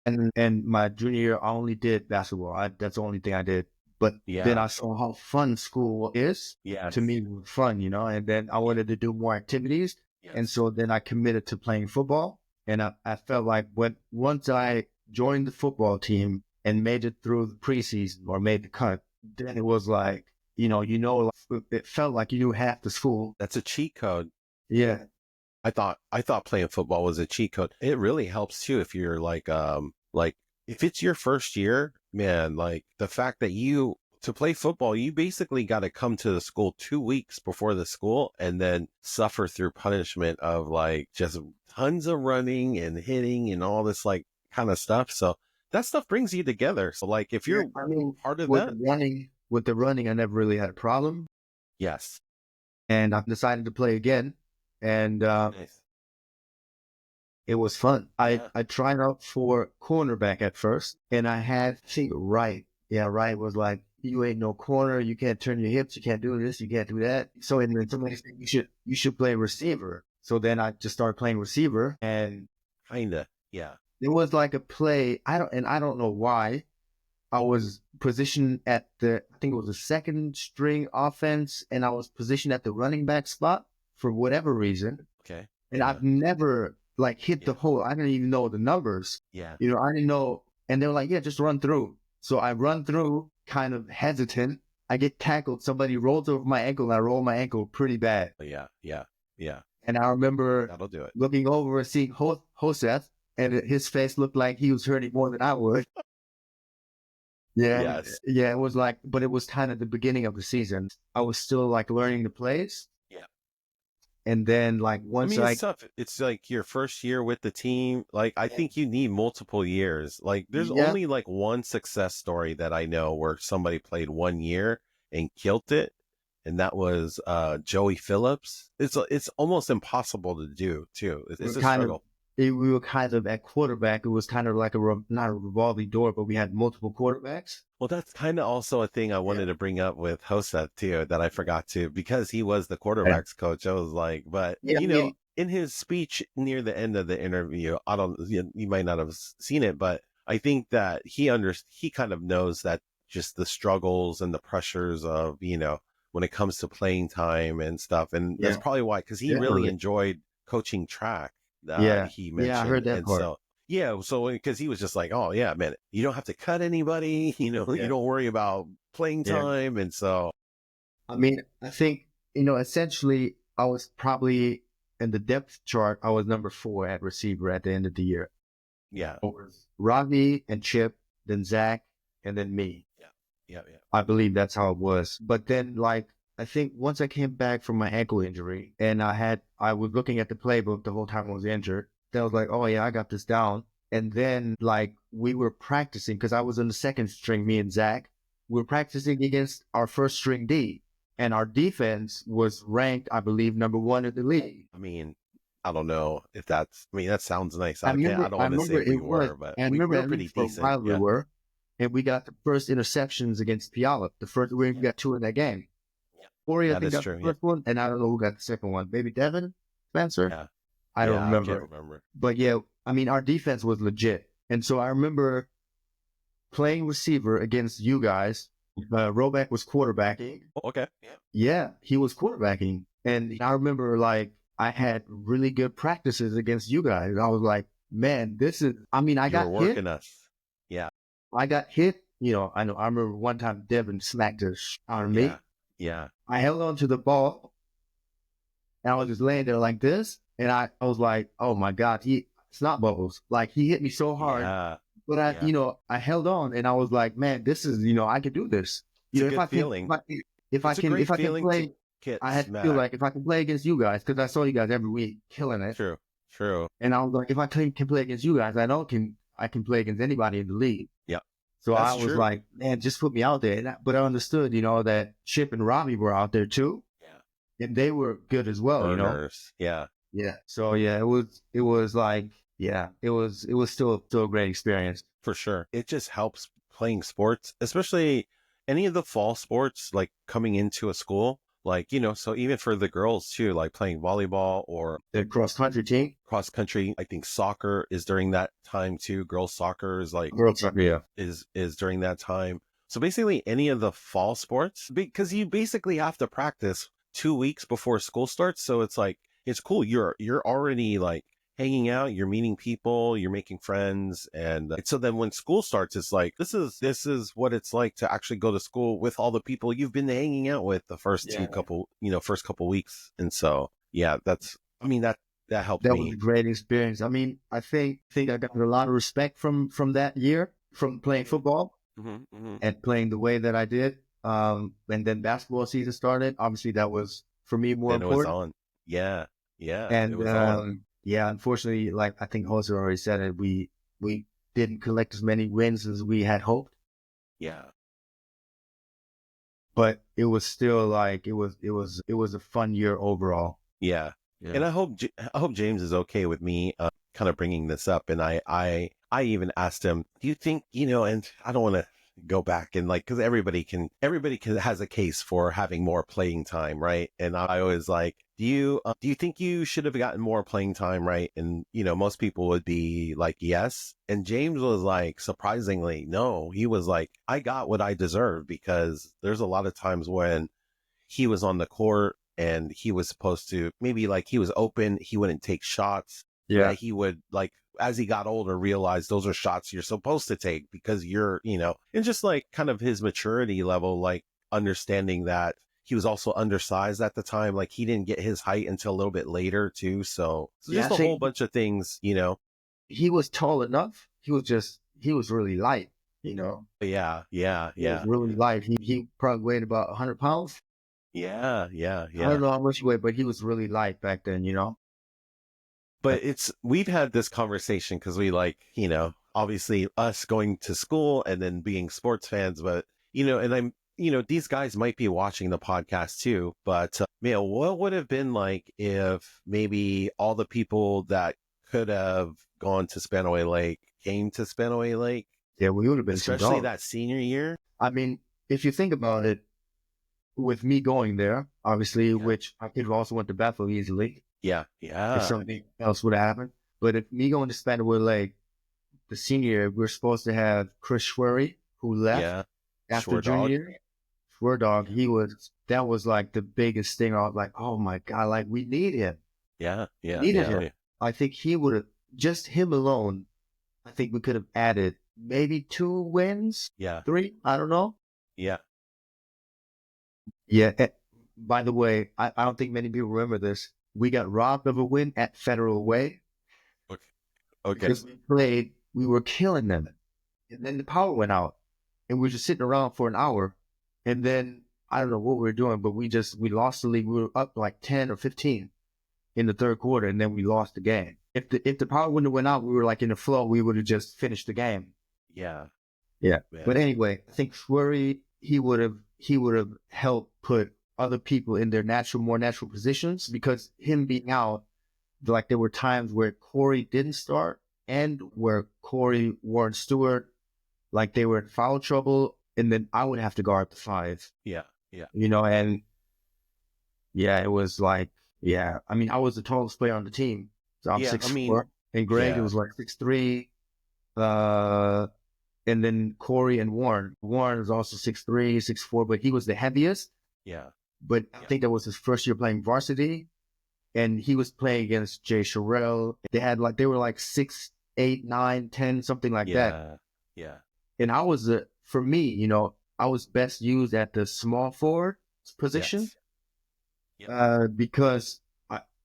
And my junior year, I only did basketball. That's the only thing I did. But then Yeah. I saw how fun school is. Yes. To me, it was fun, and then I wanted to do more activities. And Yes. so then I committed to playing football. And I felt like once I joined the football team and made it through the preseason or made the cut, then it was like, like, it felt like you knew half the school. That's a cheat code. Yeah. I thought playing football was a cheat code. It really helps too if you're like if it's your first year, man, like the fact that to play football, you basically got to come to the school 2 weeks before the school and then suffer through punishment of like just tons of running and hitting and all this like kind of stuff. So that stuff brings you together. So like if Yeah. you're I mean, part of with that, the running, I never really had a problem. yes. And I decided to play again. And Nice. it was fun. I, Yeah. I tried out for cornerback at first, and I think Wright. Yeah, Wright was like, "You ain't no corner. You can't turn your hips. You can't do this. You can't do that." So, and then somebody said, "You should play receiver." So then I just started playing receiver, and Kinda. Yeah. it was like a play. I don't know why. I was positioned I think it was the second string offense, and I was positioned at the running back spot for whatever reason. Okay. And Yeah. I've never like hit the Yeah. hole. I didn't even know the numbers. Yeah. I didn't know. And they were like, yeah, just run through. So I run through kind of hesitant. I get tackled. Somebody rolls over my ankle and I roll my ankle pretty bad. Yeah. Yeah. Yeah. And I remember That'll do it. looking over and seeing Josef, and his face looked like he was hurting more than I would. Yeah. Yes. Yeah. It was like, but it was kind of the beginning of the season. I was still like learning the plays. Yeah. And then like I once mean, it's tough. It's like your first year with the team. Like, I think you need multiple years. Like, there's yeah, only like one success story that I know where somebody played 1 year and killed it, and that was Joey Phillips. It's almost impossible to do too. It's we're a kind of struggle. we were kind of at quarterback. It was kind of like not a revolving door, but we had multiple quarterbacks. Well, that's kind of also a thing I Yeah. wanted to bring up with Hosa too that I forgot to, because he was the Yeah. quarterbacks coach. I was like, but Yeah, I mean, in his speech near the end of the interview, I don't, you might not have seen it, but I think that he kind of knows that just the struggles and the pressures of, when it comes to playing time and stuff. And that's yeah, probably why, because he really definitely. enjoyed coaching track, Yeah, he yeah, I heard mentioned. that And part. so, yeah, so because he was just like, oh yeah, man, you don't have to cut anybody, you Yeah, don't worry about playing yeah. time, and so I mean, I think essentially, I was probably in the depth chart. I was number 4 at receiver at the end of the year. yeah, Over Robbie and Chip, then Zach, and then me. yeah, yeah, yeah, I believe that's how it was. But then, like, I think once I came back from my ankle injury and I was looking at the playbook the whole time I was injured. Then I was like, oh yeah, I got this down. And then like we were practicing because I was in the second string, me and Zach. We were practicing against our first string D, and our defense was ranked, I believe, number one in the league. I mean, I don't know if that's. I mean, that sounds nice. I I remember, don't I want to remember say we it was, were, but and I we remember were at pretty least for a decent. while we Yeah. were, and we got the first interceptions against Puyallup. We got two in that game. Corey, I That think, is got the true. Yeah. first one, and I don't know who got the second one. Maybe Devin Spencer? Yeah. I don't Yeah. I can't remember. remember. But yeah, I mean, our defense was legit. And so I remember playing receiver against you guys. Roback was quarterbacking. Oh, okay. Yeah. Yeah, he was quarterbacking. And I remember like I had really good practices against you guys. I was like, man, I mean, You were working us. Yeah. I got hit. You know, I remember one time Devin smacked us on Yeah. me. Yeah. I held on to the ball and I was just laying there like this. And I was like, oh my God, snot bubbles. Like he hit me so hard. Yeah. But Yeah. I held on and I was like, man, this is, I can do this. It's a If good I can, feeling. It's a if great I can feeling to play, get I had to feel smacked. like if I can play against you guys, because I saw you guys every week killing it. True. True. And I was like, if I can play against you guys, I can play against anybody in the league. Yeah. So I That's was true. like, man, just put me out there. But I understood, that Chip and Robbie were out there too. Yeah. And they were good as well, Burners. Yeah. Yeah. So yeah, it was like, yeah, it was still a great experience. For sure. It just helps playing sports, especially any of the fall sports, like coming into a school, like, so even for the girls too, like playing volleyball or The cross country team, cross country. I think soccer is during that time too. Girls soccer is like, girls soccer, yeah. is during that time. So basically any of the fall sports, because you basically have to practice 2 weeks before school starts. So it's like, it's cool. You're already like hanging out, you're meeting people, you're making friends. And so then when school starts, it's like, this is what it's like to actually go to school with all the people you've been hanging out with the first first couple weeks. And so, yeah, that helped That me. was a great experience. I mean, I think I got a lot of respect from that year, from playing football and playing the way that I did. And then basketball season started. Obviously, that was for me more Then it was important. on. Yeah. And it was on. yeah, unfortunately, like I think Jose already said it, we didn't collect as many wins as we had hoped. Yeah. But it was still like it was a fun year overall. Yeah. Yeah. And I hope James is okay with me kind of bringing this up. And I even asked him, do you think, and I don't want to go back and like, because everybody can has a case for having more playing time, right? And I always like, do you think you should have gotten more playing time, right? And most people would be like, yes. And James was like, surprisingly, no. He was like, I got what I deserved, because there's a lot of times when he was on the court and he was supposed to, maybe like he was open, he wouldn't take shots. Yeah. He would, like, as he got older, realize those are shots you're supposed to take because you're, and just like kind of his maturity level, like understanding that he was also undersized at the time. Like he didn't get his height until a little bit later too. So Yeah, just a whole bunch of things, he was tall enough. He was really light, Yeah. He was really light. He probably weighed about 100 pounds. Yeah. I don't know how much he weighed, but he was really light back then, But we've had this conversation because we like, obviously us going to school and then being sports fans, but, and I'm, these guys might be watching the podcast too, but, what would have been like if maybe all the people that could have gone to Spanaway Lake came to Spanaway Lake? Yeah, we would have been especially that senior year. I mean, if you think about it, with me going there, obviously, which I could have also went to Bethel easily. Yeah. If something else would have happened. But if me going to Spanaway Lake, the senior year, we're supposed to have Chris Schwery, who left after junior year. Dog, that was like the biggest thing. I was like, oh my God, like we need him. Yeah. Needed him. I think he would have, just him alone, I think we could have added maybe 2 wins. Yeah. 3, I don't know. Yeah. Yeah. By the way, I don't think many people remember this. We got robbed of a win at Federal Way. Okay. Because we were killing them. And then the power went out. And we were just sitting around for an hour. And then I don't know what we were doing, but we lost the league. We were up like 10 or 15 in the third quarter, and then we lost the game. If the power wouldn't have went out, we were like in the flow, we would have just finished the game. Yeah. Yeah. Man. But anyway, I think Fleury, he would have helped put other people in their more natural positions, because him being out, like there were times where Corey didn't start and where Corey, Warren Stewart, like they were in foul trouble, and then I would have to guard the 5. Yeah. Yeah. And yeah, it was like, yeah, I mean, I was the tallest player on the team. So I'm 6'4", and Greg, it was like 6'3". And then Corey and Warren. Warren was also 6'3", 6'4", but he was the heaviest. Yeah. But I think that was his first year playing varsity, and he was playing against Jay Sherrill. They were like 6, 8, 9, 10, something like that. Yeah. And for me, I was best used at the small forward position. Yes. Yep. Because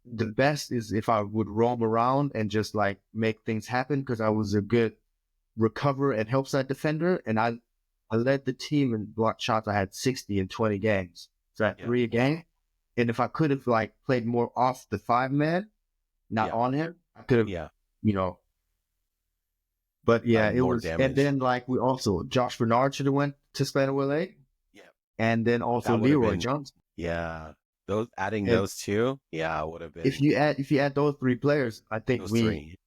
the best is if I would roam around and just like make things happen, because I was a good recover and help side defender, and I led the team in block shots. I had 60 in 20 games, so I had 3 a game. And if I could have like played more off the 5-man, not on him, I could have, But yeah, it was. Damage. And then like Josh Bernard should have went to Spanaway Lake. Yeah. And then also Leroy Johnson. Yeah. Those two, would have been. If you add those 3 players, I think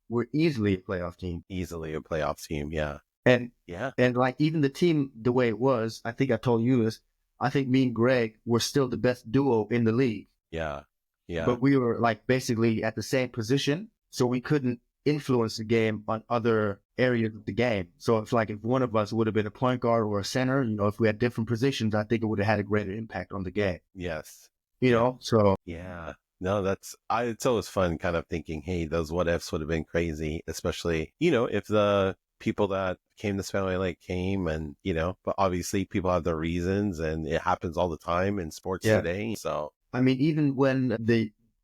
we're easily a playoff team. Easily a playoff team, yeah. And like even the team, the way it was, I think I told you this, I think me and Greg were still the best duo in the league. Yeah. Yeah. But we were like basically at the same position, so we couldn't influence the game on other areas of the game. So if one of us would have been a point guard or a center, if we had different positions, I think it would have had a greater impact on the game. Yes. So. Yeah. No, it's always fun kind of thinking, hey, those what ifs would have been crazy, especially, if the people that came to Spanaway Lake came and, but obviously people have their reasons, and it happens all the time in sports today. So, I mean, even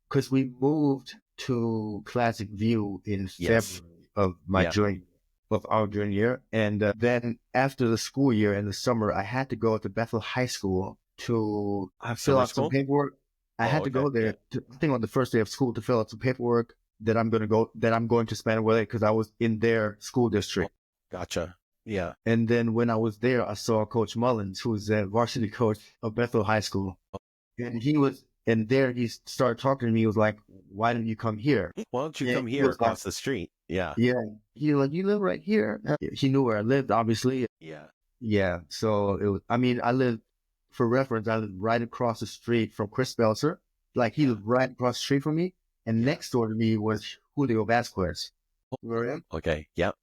because we moved to Classic View in February of our junior year. And then after the school year in the summer, I had to go to Bethel High School to fill out some paperwork. I had to go there, I think on the first day of school, to fill out some paperwork that I'm going to Spanaway Lake, because I was in their school district. Gotcha. Yeah. And then when I was there, I saw Coach Mullins, who was the varsity coach of Bethel High School. And he started talking to me. He was like, "Why don't you come here? Why don't you come here across the street?" Yeah. Yeah. He was like, "You live right here." He knew where I lived, obviously. Yeah. Yeah. So for reference, I lived right across the street from Chris Belzer. Like he lived right across the street from me. And next door to me was Julio Vasquez. Remember him? Okay. Yep.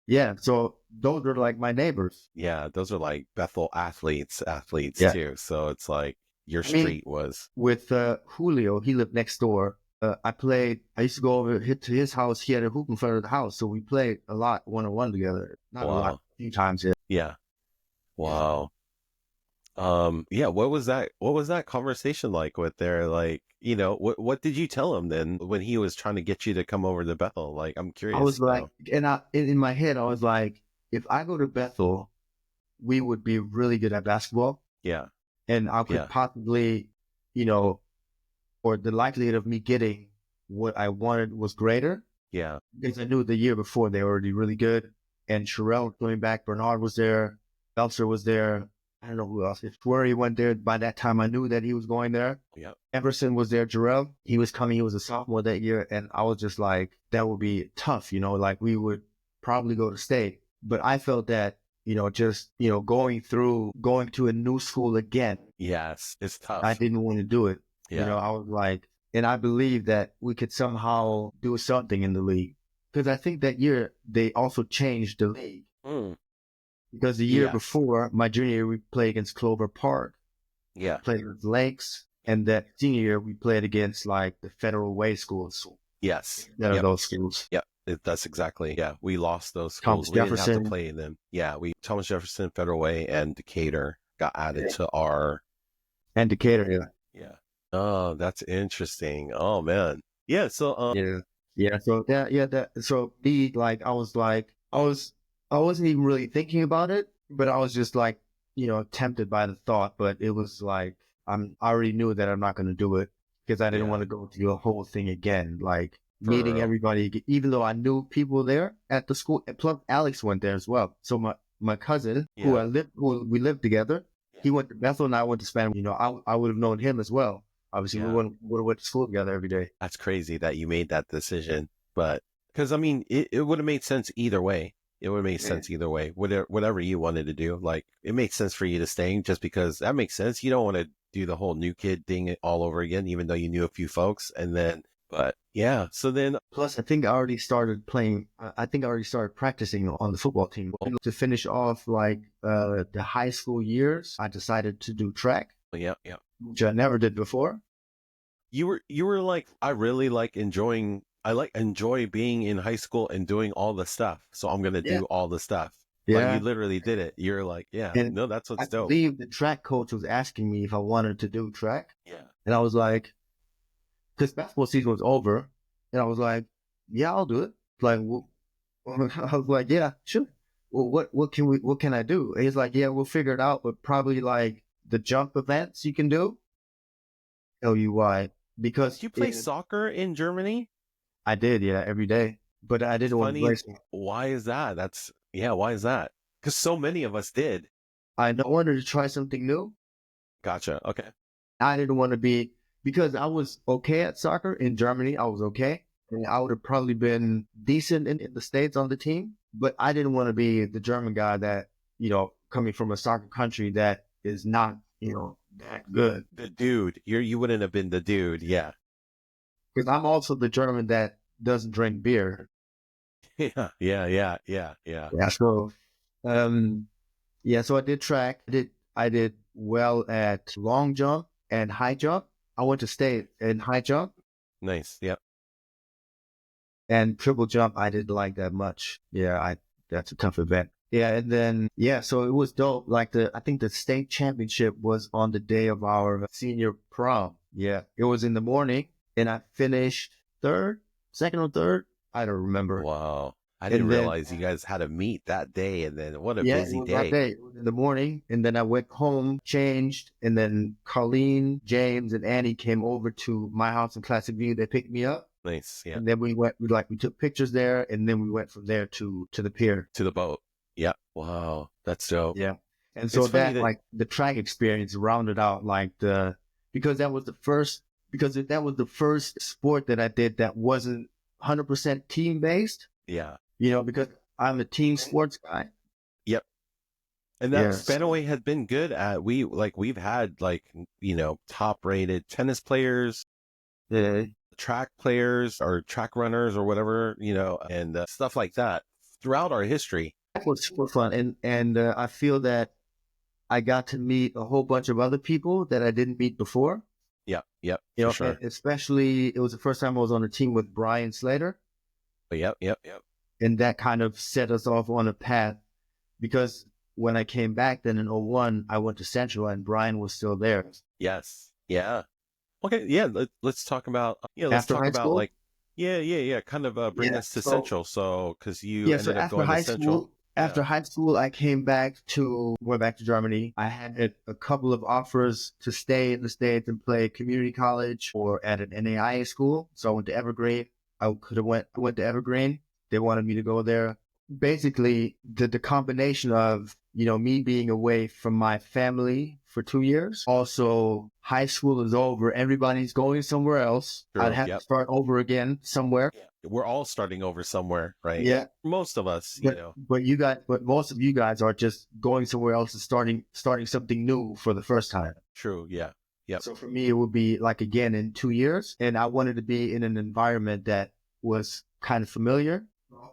Yeah. So those are like my neighbors. Yeah. Those are like Bethel athletes too. So it's like your street was. With Julio, he lived next door. I used to go over to his house. He had a hoop in front of the house. So we played a lot one-on-one together. Not a lot, a few times. Yeah. Wow. What was that conversation like with their, like, what did you tell him then when he was trying to get you to come over to Bethel? Like, I'm curious. I was like, and in my head, I was like, if I go to Bethel, we would be really good at basketball. Yeah. And I could possibly, or the likelihood of me getting what I wanted was greater. Yeah. Because I knew the year before they were already really good. And Sherrill coming back, Bernard was there, Belzer was there. I don't know who else. If Fleury went there, by that time I knew that he was going there. Yeah. Everson was there. Jarrell, he was coming. He was a sophomore that year. And I was just like, that would be tough, like we would probably go to state. But I felt that, going to a new school again. Yes, it's tough. I didn't want to do it. Yeah. I was like, and I believe that we could somehow do something in the league. Because I think that year they also changed the league. Because the year before, my junior year, we played against Clover Park. Yeah. Played with Lakes. And that senior year, we played against like the Federal Way schools. Yes. That are those schools. Yeah. That's exactly. Yeah. We lost those Thomas schools. We Jefferson. didn't have to play them. Yeah. Thomas Jefferson, Federal Way, and Decatur got added to our. And Decatur, yeah. Oh, that's interesting. Oh, man. Yeah. So, yeah. So so I wasn't even really thinking about it, but I was just like, tempted by the thought, but it was like, I already knew that I'm not going to do it because I didn't Yeah. want to go through the whole thing again. Like For meeting real. everybody, even though I knew people there at the school, and plus Alex went there as well. So my cousin, Yeah. who we lived together, he went to Bethel and I went to Spanaway. I would have known him as well. Obviously, we Yeah. would have went to school together every day. That's crazy that you made that decision. But because I mean, it would have made sense either way. It would have made Yeah. sense either way. Whatever you wanted to do, like it makes sense for you to stay just because that makes sense. You don't want to do the whole new kid thing all over again, even though you knew a few folks. And then, but yeah. So then, Plus, I think I already started playing. I think I already started practicing on the football team. To finish off like the high school years, I decided to do track, yeah, yeah. which I never did before. You were like, I really like enjoying. I like enjoy being in high school and doing all the stuff. So I'm gonna Yeah. do all the stuff. Like you Yeah. literally did it. You're like, yeah, And no, that's I what's dope. believe the track coach was asking me if I wanted to do track. Yeah. And I was like, because basketball season was over. And I was like, yeah, I'll do it. Like, I was like, yeah, sure. Well, what can I do? And he's like, yeah, we'll figure it out, but probably like the jump events you can do. Tell you why. Because Did you play soccer in Germany? I did, yeah, every day. But I didn't want to Funny. play. Why is that? Yeah, why is that? Because so many of us did. I wanted to try something new. Gotcha. Okay. I didn't want to be, because I was okay at soccer in Germany. I was okay. And I would have probably been decent in the States on the team. But I didn't want to be the German guy that, coming from a soccer country that is not, that good. The dude. You wouldn't have been the dude. Yeah. Because I'm also the German that doesn't drink beer. Yeah. Yeah. Yeah. Yeah. Yeah. Yeah. So, yeah, so I did track. I did well at long jump and high jump. I went to state in high jump, Nice. Yep. and triple jump I didn't like that much. Yeah, that's a tough event. Yeah, and then so it was dope. Like I think the state championship was on the day of our senior prom. Yeah, it was in the morning, and I finished second or third. I don't remember. Wow. I didn't And then realize you guys had a meet that day, and then what a yeah, it busy was that day. day. It was in the morning, and then I went home, changed, and then Colleen, James, and Annie came over to my house in Classic View. They picked me up, Nice. Yeah. and then we took pictures there, and then we went from there to the pier. To the boat. Yeah. Wow. That's dope. Yeah, and so It's funny that that like the track experience rounded out like because that was the first sport that I did that wasn't 100% team based. yeah. Because I'm a team sports guy. Yep. And that Yes. Spanaway had been good at we've had top rated tennis players, Yeah. track players or track runners or whatever, and stuff like that throughout our history. That was super fun, and I feel that I got to meet a whole bunch of other people that I didn't meet before. Yep. Yep. For sure. Especially it was the first time I was on a team with Brian Slater, Yep. Yep. Yep. and that kind of set us off on a path. Because when I came back then in '01, I went to Central, and Brian was still there. Yes. Yeah. Okay. Yeah. Let's talk about After high school, yeah. Kind of bring yeah. us to So Central. So because you yeah, so ended up going to Central. after high school, I went back to Germany. I had a couple of offers to stay in the States and play community college or at an NAIA school. So I went to Evergreen. I went to Evergreen. They wanted me to go there. Basically, the combination of, me being away from my family for 2 years. Also, high school is over. Everybody's going somewhere else. True. I'd have to start over again somewhere. We're all starting over somewhere, right? Yeah. Most of us, But most of you guys are just going somewhere else and starting something new for the first time. True. Yeah. Yep. So for me, it would be like again in 2 years, and I wanted to be in an environment that was kind of familiar.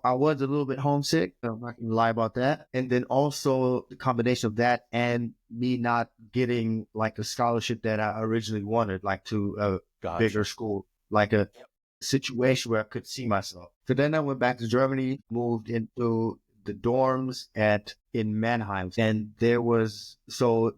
I was a little bit homesick. I'm not gonna lie about that. And then also the combination of that and me not getting like a scholarship that I originally wanted, like to a Gotcha. bigger school, like a situation where I could see myself. So then I went back to Germany, moved into the dorms in Mannheim. And the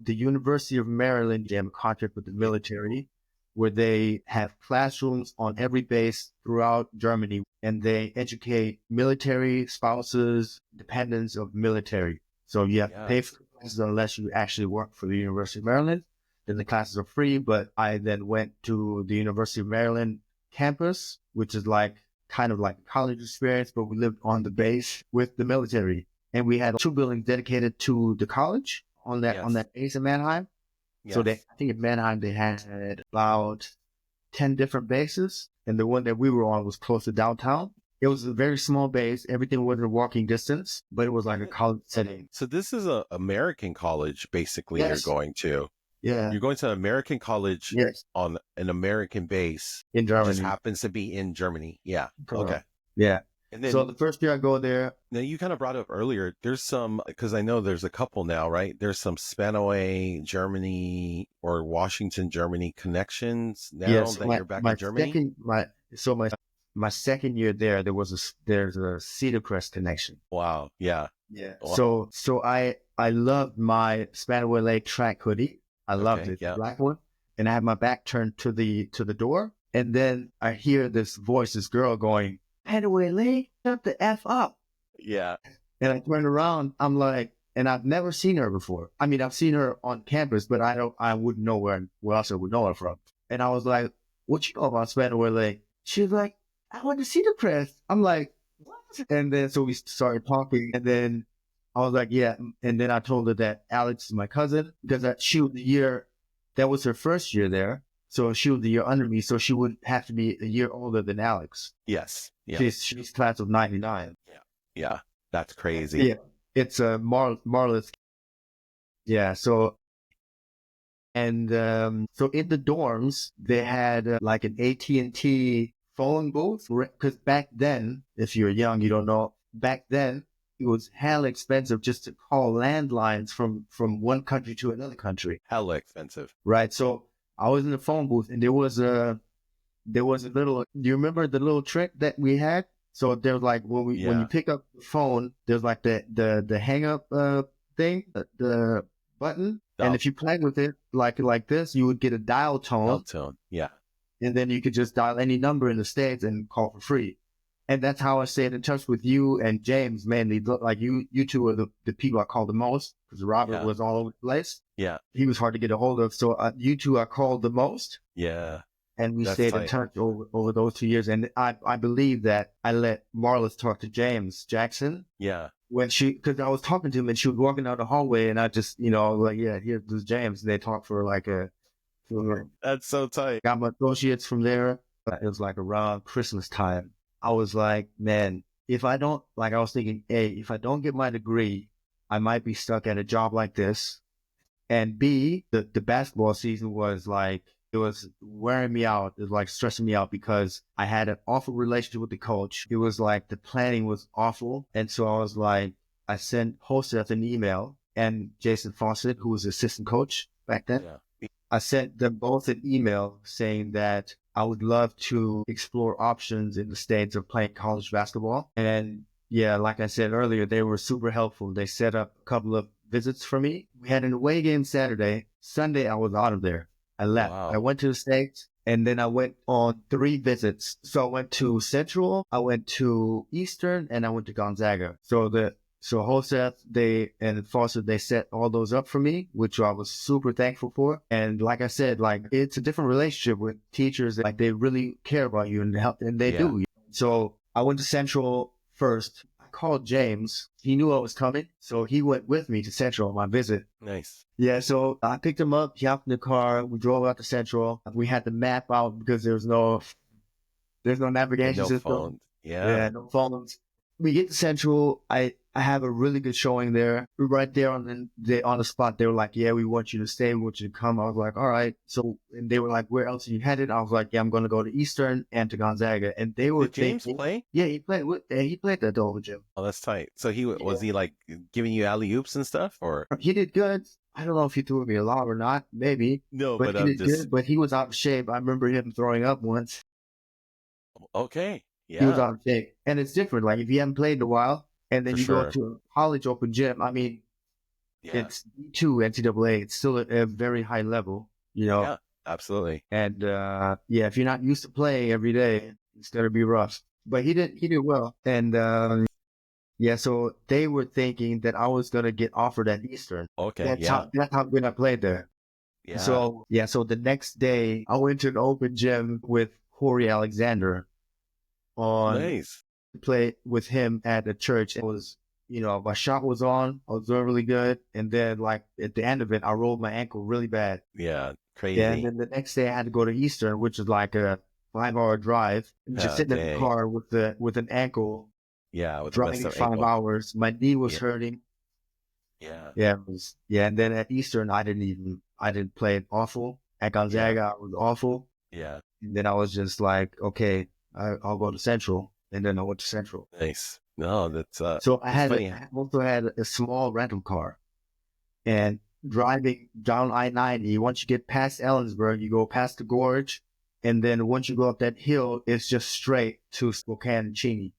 University of Maryland, they have a contract with the military where they have classrooms on every base throughout Germany, and they educate military spouses, dependents of military. So you have to pay for classes unless you actually work for the University of Maryland. Then the classes are free, but I then went to the University of Maryland campus, which is like kind of like a college experience, but we lived on the base with the military. And we had 2 buildings dedicated to the college on that base in Manheim. So I think in Manheim they had about 10 different bases, and the one that we were on was close to downtown. It was a very small base. Everything was in walking distance, but it was like a college setting. So this is an American college, basically, you're going to. Yeah. You're going to an American college on an American base. In Germany. It just happens to be in Germany. Yeah. Correct. Okay. Yeah. And then, so the first year I go there. Now you kind of brought up earlier, there's some, because I know there's a couple now, right? There's some Spanaway, Germany or Washington, Germany connections now that you're back in Germany. My second year there, there's a Cedar Crest connection. Wow. Yeah. Yeah. Wow. So I loved my Spanaway Lake track hoodie. I loved it. The black one. And I had my back turned to the door. And then I hear this voice, this girl going, Spanaway Lake, shut the F up. Yeah. And I turned around, I'm like, and I've never seen her before. I mean, I've seen her on campus, but I wouldn't know where else I would know her from. And I was like, what you know about Spanaway Lake? She was like, I went to Cedar Crest. I'm like, what? And then so we started talking, and then I was like, yeah. And then I told her that Alex is my cousin, because that was her first year there. So she was the year under me, so she would have to be a year older than Alex. Yes. Yeah. She's class of 99. Yeah. Yeah. That's crazy. Yeah. It's a Marlis. Yeah. So, and so in the dorms, they had like an AT&T phone booth, because back then, if you're young, you don't know, back then, it was hell expensive just to call landlines from one country to another country. Hella expensive. Right. So I was in the phone booth, and there was a little, do you remember the little trick that we had? So there's like, when you pick up the phone, there's like the hang up thing, the button. Oh. And if you play with it like this, you would get a dial tone. Dial tone. Yeah. And then you could just dial any number in the States and call for free. And that's how I stayed in touch with you and James mainly. Like you two are the people I called the most, because Robert was all over the place. Yeah. He was hard to get a hold of. So you two I called the most. Yeah. And we stayed in touch over those 2 years. And I believe that I let Marlis talk to James Jackson. Yeah. Because I was talking to him and she was walking down the hallway, and I just, like, yeah, here's James. And they talked for like that's so tight. Got my associates from there. It was like around Christmas time. I was like, man, if I don't get my degree, I might be stuck at a job like this. And B, the basketball season was like, it was wearing me out. It was like stressing me out because I had an awful relationship with the coach. It was like the planning was awful. And so I was like, I sent Joseph an email and Jason Fawcett, who was the assistant coach back then. Yeah. I sent them both an email saying that I would love to explore options in the States of playing college basketball. And yeah, like I said earlier, they were super helpful. They set up a couple of visits for me. We had an away game Saturday. Sunday, I was out of there. I left. Wow. I went to the States, and then I went on 3 visits. So I went to Central, I went to Eastern, and I went to Gonzaga. So Joseph, and Foster, they set all those up for me, which I was super thankful for. And like I said, like, it's a different relationship with teachers. Like, they really care about you and help, and they do. So I went to Central first. I called James. He knew I was coming, so he went with me to Central on my visit. Nice. Yeah, so I picked him up. He hopped in the car. We drove out to Central. We had the map out because there's no navigation system. Phones. Yeah, no phones. We get to Central. I have a really good showing there. Right there on the spot, they were like, yeah, we want you to stay. We want you to come. I was like, all right. So, and they were like, where else are you headed? I was like, yeah, I'm going to go to Eastern and to Gonzaga. And they were... Did James play? Yeah, he played at the Dover Gym. Oh, that's tight. So was he like giving you alley-oops and stuff, or? He did good. I don't know if he threw me a lot or not. Maybe. No, but he did good. But he was out of shape. I remember him throwing up once. Okay. Yeah. He was out of shape. And it's different. Like, if you haven't played in a while, and then go to a college open gym, I mean, it's D2 NCAA. It's still a very high level, Yeah, absolutely. And if you're not used to playing every day, it's gonna be rough. But he did well. And Yeah, so they were thinking that I was gonna get offered at Eastern. Okay, yeah, That's how good I played there. yeah, So yeah, so the next day I went to an open gym with Corey Alexander on nice. play with him at the church. It was, my shot was on. I was doing really good. And then like at the end of it, I rolled my ankle really bad. Yeah, Yeah. And crazy. then the next day I had to go to Eastern, which is like a 5 hour drive. And just Yeah, sitting in the dang. car with an ankle, Yeah, with the messed driving up 5 ankle. hours. My knee was Yeah, hurting. yeah, Yeah, it was, yeah. And then at Eastern, I didn't play it awful. At yeah, Gonzaga, I was awful. yeah. And then I was just like, okay, I'll go to Central. And then I went to Central. Nice. No, So it's funny. I also had a small rental car, and driving down I-90, once you get past Ellensburg, you go past the gorge. And then once you go up that hill, it's just straight to Spokane and Cheney.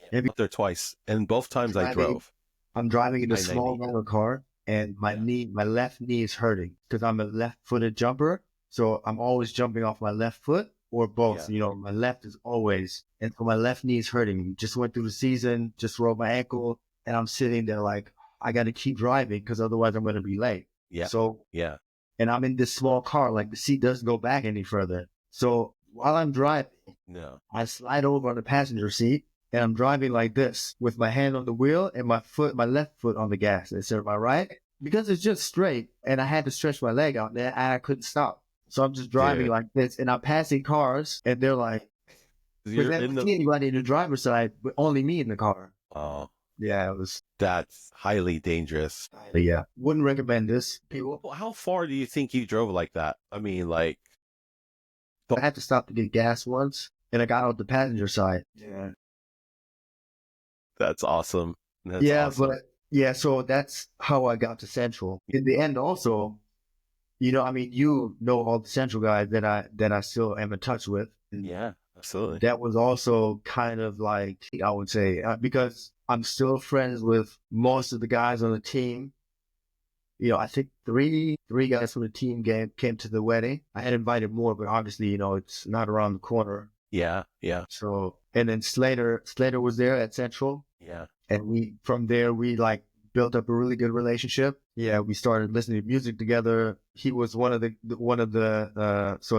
Yeah, And up there twice, and both times I driving, drove I'm driving in a small I-90. rental car, and Yeah, my left knee is hurting because I'm a left-footed jumper. So I'm always jumping off my left foot or both. yeah, My left is always, and so my left knee is hurting. Just went through the season, just rolled my ankle, and I'm sitting there like, I got to keep driving because otherwise I'm going to be late. yeah, So, yeah. and I'm in this small car, like the seat doesn't go back any further. So while I'm driving, No. I slide over on the passenger seat and I'm driving like this with my hand on the wheel and my left foot on the gas instead of my right because it's just straight and I had to stretch my leg out there and I couldn't stop. So I'm just driving Dude, like this and I'm passing cars and they're like, because you're they in don't the, see anybody in the driver's side, but only me in the car. oh, Yeah, it was, that's highly dangerous. but yeah, wouldn't recommend this. People, Well, how far do you think you drove like that? I mean, like, I had to stop to get gas once and I got out the passenger side. Yeah. that's awesome. That's Yeah, awesome. but yeah, so that's how I got to Central. In the end, also, I mean, all the Central guys that I still am in touch with. And Yeah, absolutely. that was also kind of like, I would say, because I'm still friends with most of the guys on the team. I think three guys from the team came to the wedding. I had invited more, but obviously, it's not around the corner. Yeah, yeah, So, and then Slater was there at Central. yeah. And from there, we like built up a really good relationship. Yeah, we started listening to music together. He was so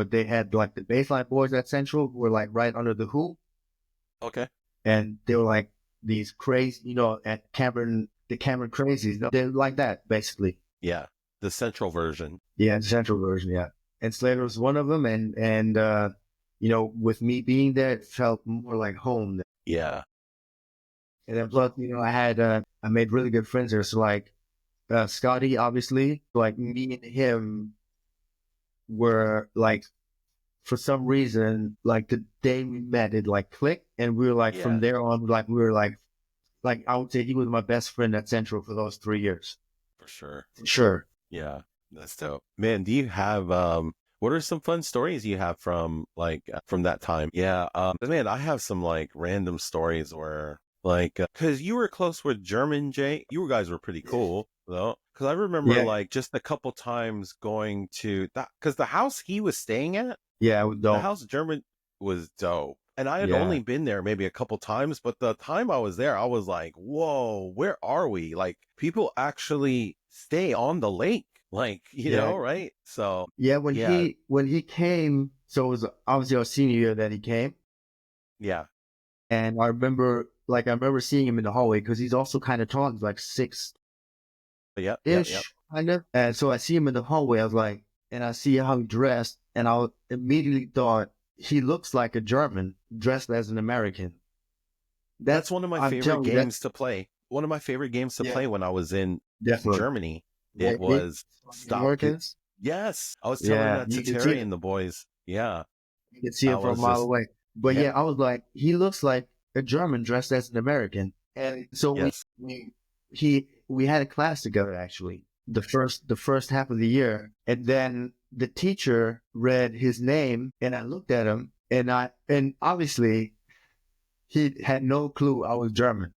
they had like the baseline boys at Central who were like right under the hoop. Okay. And they were like these crazy, at the Cameron crazies. They're like that, basically. Yeah. The central version. Yeah, the Central version, yeah. And Slater was one of them. And with me being there, it felt more like home. Yeah. And then plus, I made really good friends there. So like, Scotty, obviously, like me and him were like, for some reason, like the day we met, it like clicked. And we were like, from Yeah, there on, like, we were like, I would say he was my best friend at Central for those 3 years. for sure. Sure. Yeah. That's dope. Man, do you have what are some fun stories you have from from that time? Yeah, man, I have some like random stories where like cuz you were close with German Jay. You guys were pretty cool, though. Cuz I remember Yeah. like just a couple times going to that cuz the house he was staying at, Yeah. We the don't. house German was dope. And I had Yeah. only been there maybe a couple times, but the time I was there, I was like, "Whoa, where are we?" Like people actually stay on the lake, like, Yeah. right? So, Yeah. yeah, When he came, so it was obviously our senior year that he came. yeah. And I remember seeing him in the hallway because he's also kind of tall. He's like six Yep, yep, yep. ish, kind of. And so I see him in the hallway. I was like, and I see how he dressed, and I immediately thought he looks like a German dressed as an American. That's one of my I'm favorite telling you, that games to play. One of my favorite games to yeah, play when I was in definitely. Germany. Yeah, It was Stop. Americans. Yes, I was telling Yeah, that to Terry and the boys. Yeah, you can see I him from a was mile just, away. But yeah, yeah, I was like, he looks like a German dressed as an American. And so yes. we had a class together actually. The first half of the year, and then the teacher read his name, and I looked at him, and obviously he had no clue I was German.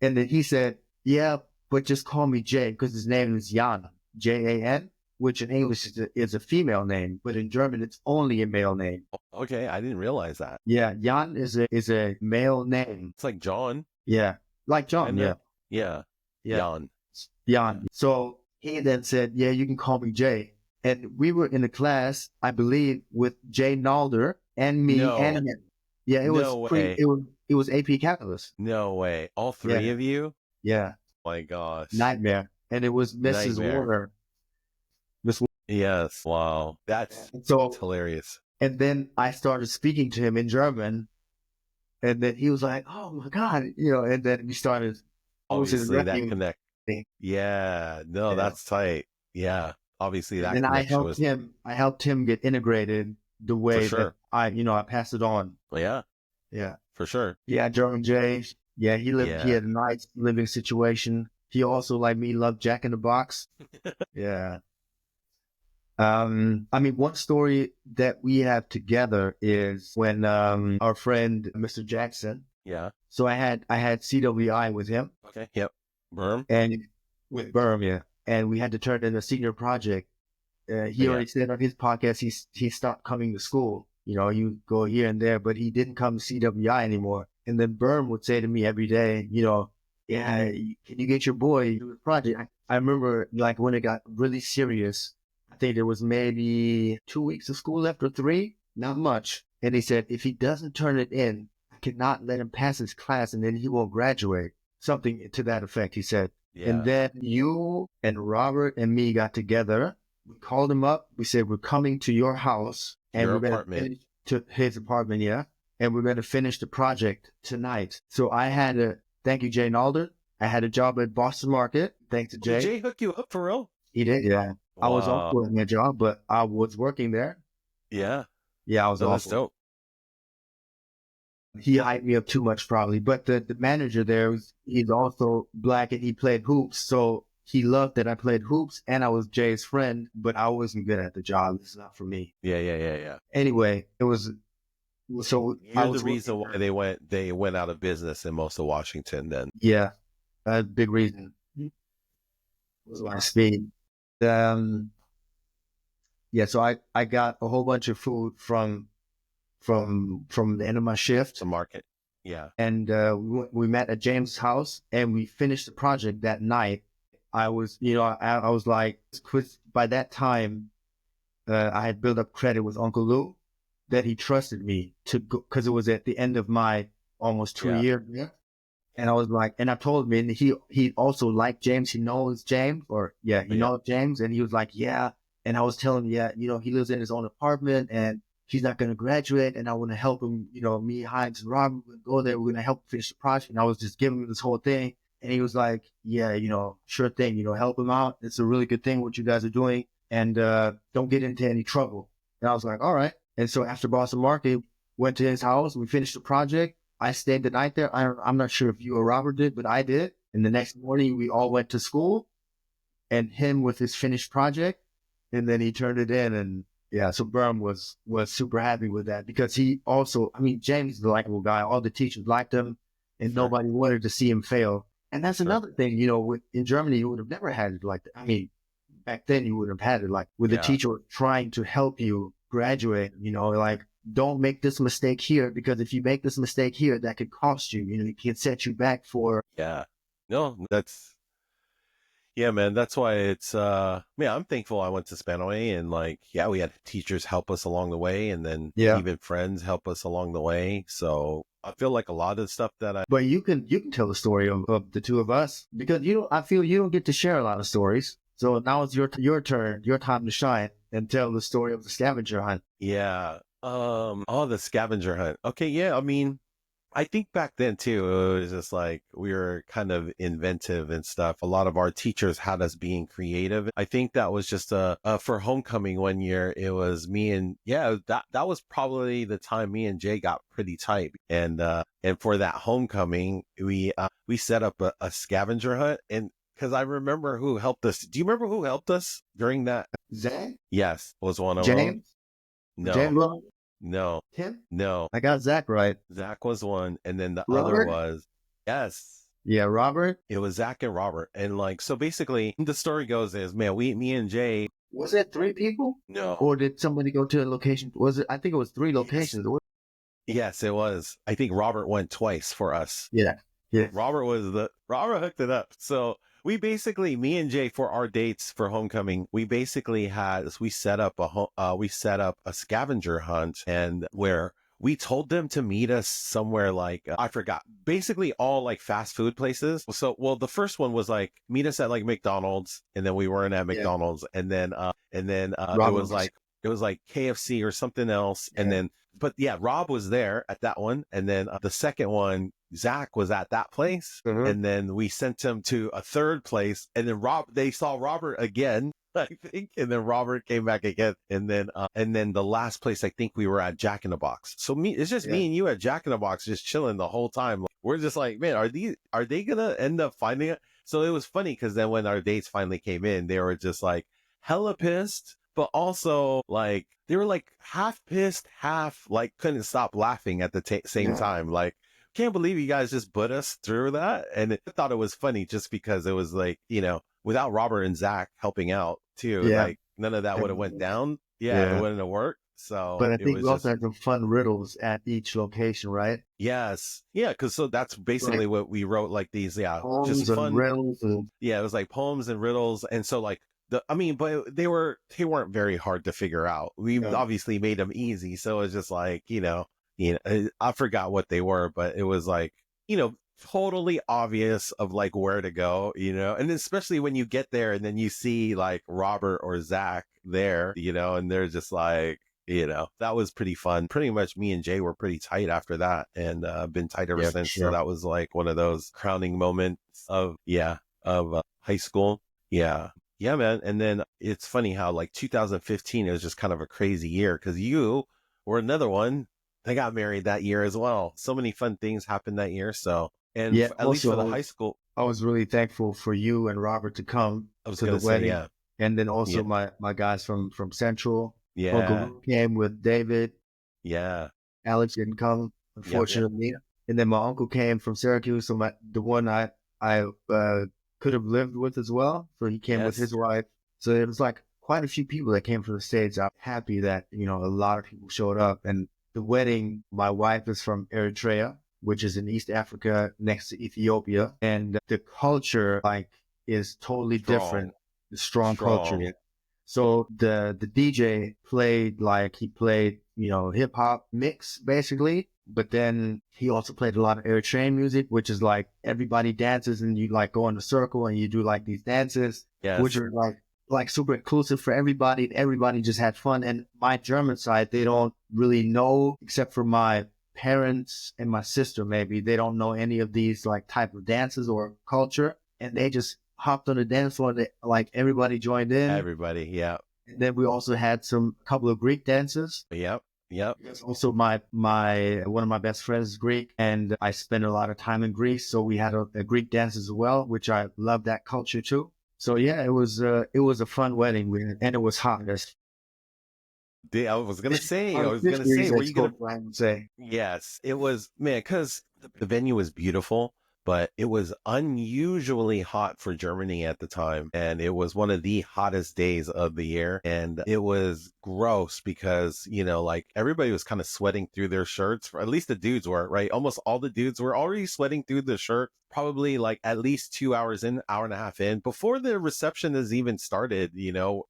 And then he said, "Yeah, but just call me Jay because his name is Jan, Jan, which in English is a female name, but in German it's only a male name. Okay, I didn't realize that. Yeah, Jan is a male name. It's like John. Yeah. Like John. kind Yeah. of? Yeah. Yeah. Jan. Yeah. So he then said, yeah, you can call me Jay. And we were in the class, I believe, with Jay Nalder and me and No, him. Yeah, no way. it was AP Calculus. No way. All three Yeah. of you? Yeah. My gosh. Nightmare. And it was Mrs. Nightmare. Warner. Miss Yes. Wow. Warner. That's So, hilarious. and then I started speaking to him in German. And then he was like, oh my God, and then we started almost Obviously that interacting. connect. Yeah. No, Yeah. that's tight. Yeah. Obviously And that then connection was I helped him get integrated the for way that sure. I passed it on. Yeah, Yeah. for sure. Yeah. German Jay. Yeah. He Yeah. had a nice living situation. He also, like me, loved Jack in the Box. Yeah. I mean, one story that we have together is when, our friend, Mr. Jackson. Yeah. So I had CWI with him Okay. Yep. Berm. and with Berm. Yeah. And we had to turn in a senior project. He Yeah. already said on his podcast he stopped coming to school. He would go here and there, but he didn't come to CWI anymore. And then Berm would say to me every day, yeah, can you get your boy to do the project? I remember like when it got really serious, I think there was maybe 2 weeks of school left or 3, not much. And he said, if he doesn't turn it in, I cannot let him pass his class and then he won't graduate. Something to that effect, he said. And Yeah. then you and Robert and me got together. We called him up. We said, we're coming to your house and Your we're going to apartment. finish to his apartment. Yeah. And we're going to finish the project tonight. So thank you, Jay Nalder. I had a job at Boston Market. Thanks to Did Jay. Jay hook you up for real? He did. Yeah. I was Wow. also working a job, but I was working there. Yeah. Yeah. I was No, that's awful. dope. He hyped me up too much probably, but the manager there, he's also black and he played hoops. So he loved that I played hoops and I was Jay's friend, but I wasn't good at the job. It's not for me. Yeah. Anyway, it was, so I You're the was reason working why they went out of business in most of Washington then. Yeah, a big reason was my speed. Um, yeah, so I got a whole bunch of food from the end of my shift. The market. Yeah. And we met at James' house and we finished the project that night. I was, I was like, by that time, I had built up credit with Uncle Lou that he trusted me to go, because it was at the end of my almost 2 years. Yeah. And I was like, and I told him, and he also liked James. He knows James, he knows James. And he was like, yeah. And I was telling him, yeah, he lives in his own apartment and he's not going to graduate. And I want to help him, me, Heinz, and Robert would go there. We're going to help finish the project. And I was just giving him this whole thing. And he was like, yeah, sure thing, help him out. It's a really good thing what you guys are doing. And don't get into any trouble. And I was like, all right. And so after Boston Market, went to his house. We finished the project. I stayed the night there. I'm not sure if you or Robert did, but I did. And the next morning, we all went to school and him with his finished project. And then he turned it in. And yeah, so Berm was super happy with that because he also, I mean, James is a likable guy. All the teachers liked him and nobody wanted to see him fail. And that's another thing, in Germany, you would have never had it like that. I mean, back then you would have had it like with the teacher trying to help you graduate, like, don't make this mistake here because if you make this mistake here, that could cost you. It can set you back for. Yeah. No, man. That's why it's I'm thankful I went to Spanaway and we had teachers help us along the way and then even friends help us along the way. So I feel like a lot of the stuff that But you can tell the story of the two of us because I feel you don't get to share a lot of stories. So now it's your turn, your time to shine and tell the story of the scavenger hunt. Yeah. The scavenger hunt. Okay, yeah. I mean, I think back then too, it was just like we were kind of inventive and stuff. A lot of our teachers had us being creative. I think that was just for homecoming one year. It was me and that was probably the time me and Jay got pretty tight. And for that homecoming, we set up a scavenger hunt and. Because I remember who helped us. Do you remember who helped us during that? Zach? Yes, was one of James? them. No. James? No. Tim? No. I got Zach right. Zach was one. And then the Robert? other was, yes. Yeah, Robert? It was Zach and Robert. And so basically the story goes is, man, me and Jay. Was it 3 people? No. Or did somebody go to a location? I think it was 3 locations. Yes, it was. I think Robert went twice for us. Yeah. Yeah. Robert hooked it up. So we basically, me and Jay, for our dates for homecoming, we basically we set up a scavenger hunt, and where we told them to meet us somewhere like, I forgot, basically all like fast food places. So, well, the first one was like, meet us at like McDonald's, and then we weren't at Yeah. McDonald's, Robert. it was like KFC or something else. And Yeah. then, but yeah, Rob was there at that one. And then the second one, Zach was at that place. Mhm. And then we sent him to a third place. And then they saw Robert again, I think. And then Robert came back again. And then the last place, I think we were at Jack in the Box. So it's just Yeah. me and you at Jack in the Box, just chilling the whole time. We're just like, man, are they going to end up finding it? So it was funny because then when our dates finally came in, they were just like hella pissed, but also like they were like half pissed, half like couldn't stop laughing at the same Yeah. time. Like, can't believe you guys just put us through that. And I thought it was funny just because it was like, without Robert and Zach helping out too, Yeah. like none of that would have went down. Yeah, it Yeah. wouldn't have worked. So But I it think was we also just, had some fun riddles at each location, right? yes. Yeah. Cause so that's Like basically what we wrote, like these, yeah, just poems and fun. riddles and Yeah, it was like poems and riddles. And so like but they weren't very hard to figure out. We yeah. obviously made them easy. So it was just like, I forgot what they were, but it was like, totally obvious of like where to go, and especially when you get there and then you see like Robert or Zach there, and they're just like, that was pretty fun. Pretty much me and Jay were pretty tight after that, and been tight ever Yeah, for since. So sure. that was like one of those crowning moments of high school. Yeah. Yeah, man. And then it's funny how like 2015 it was just kind of a crazy year because you were another one. They got married that year as well. So many fun things happened that year. So, and Yeah. at least for Also, the high school, I was really thankful for you and Robert to come I was to the gonna say, wedding, yeah, and then also yeah, my guys from Central. Uncle yeah, Luke came with David. yeah, Alex didn't come, yep, yep, unfortunately. And then my uncle came from Syracuse, so the one I could have lived with as well. So he came with yes, his wife. So it was like quite a few people that came from the States. I'm happy that a lot of people showed up. And the wedding, my wife is from Eritrea, which is in East Africa next to Ethiopia, and the culture like is totally strong, different. The strong culture. strong, Yeah. So the DJ played hip hop mix basically, but then he also played a lot of Eritrean music, which is like everybody dances and you like go in a circle and you do like these dances, which yes, are like super inclusive for everybody. And everybody just had fun. And my German side, they don't really know except for my parents and my sister. Maybe they don't know any of these like type of dances or culture, and they just hopped on the dance floor. Like everybody joined in. everybody, yeah, And then we also had a couple of Greek dances. yep, yep. Because also my one of my best friends is Greek, and I spent a lot of time in Greece, so we had a Greek dance as well, which I love that culture too. So yeah, it was a fun wedding, and it was hot. I On was 50 gonna say, degrees, I were you gonna? spoke, I would say. Yes, it was, man, because the venue was beautiful, but it was unusually hot for Germany at the time. And it was one of the hottest days of the year. And it was gross because, like everybody was kind of sweating through their shirts, or at least the dudes were, right? Almost all the dudes were already sweating through the shirt, probably like at least 2 hours in, hour and a half in, before the reception has even started,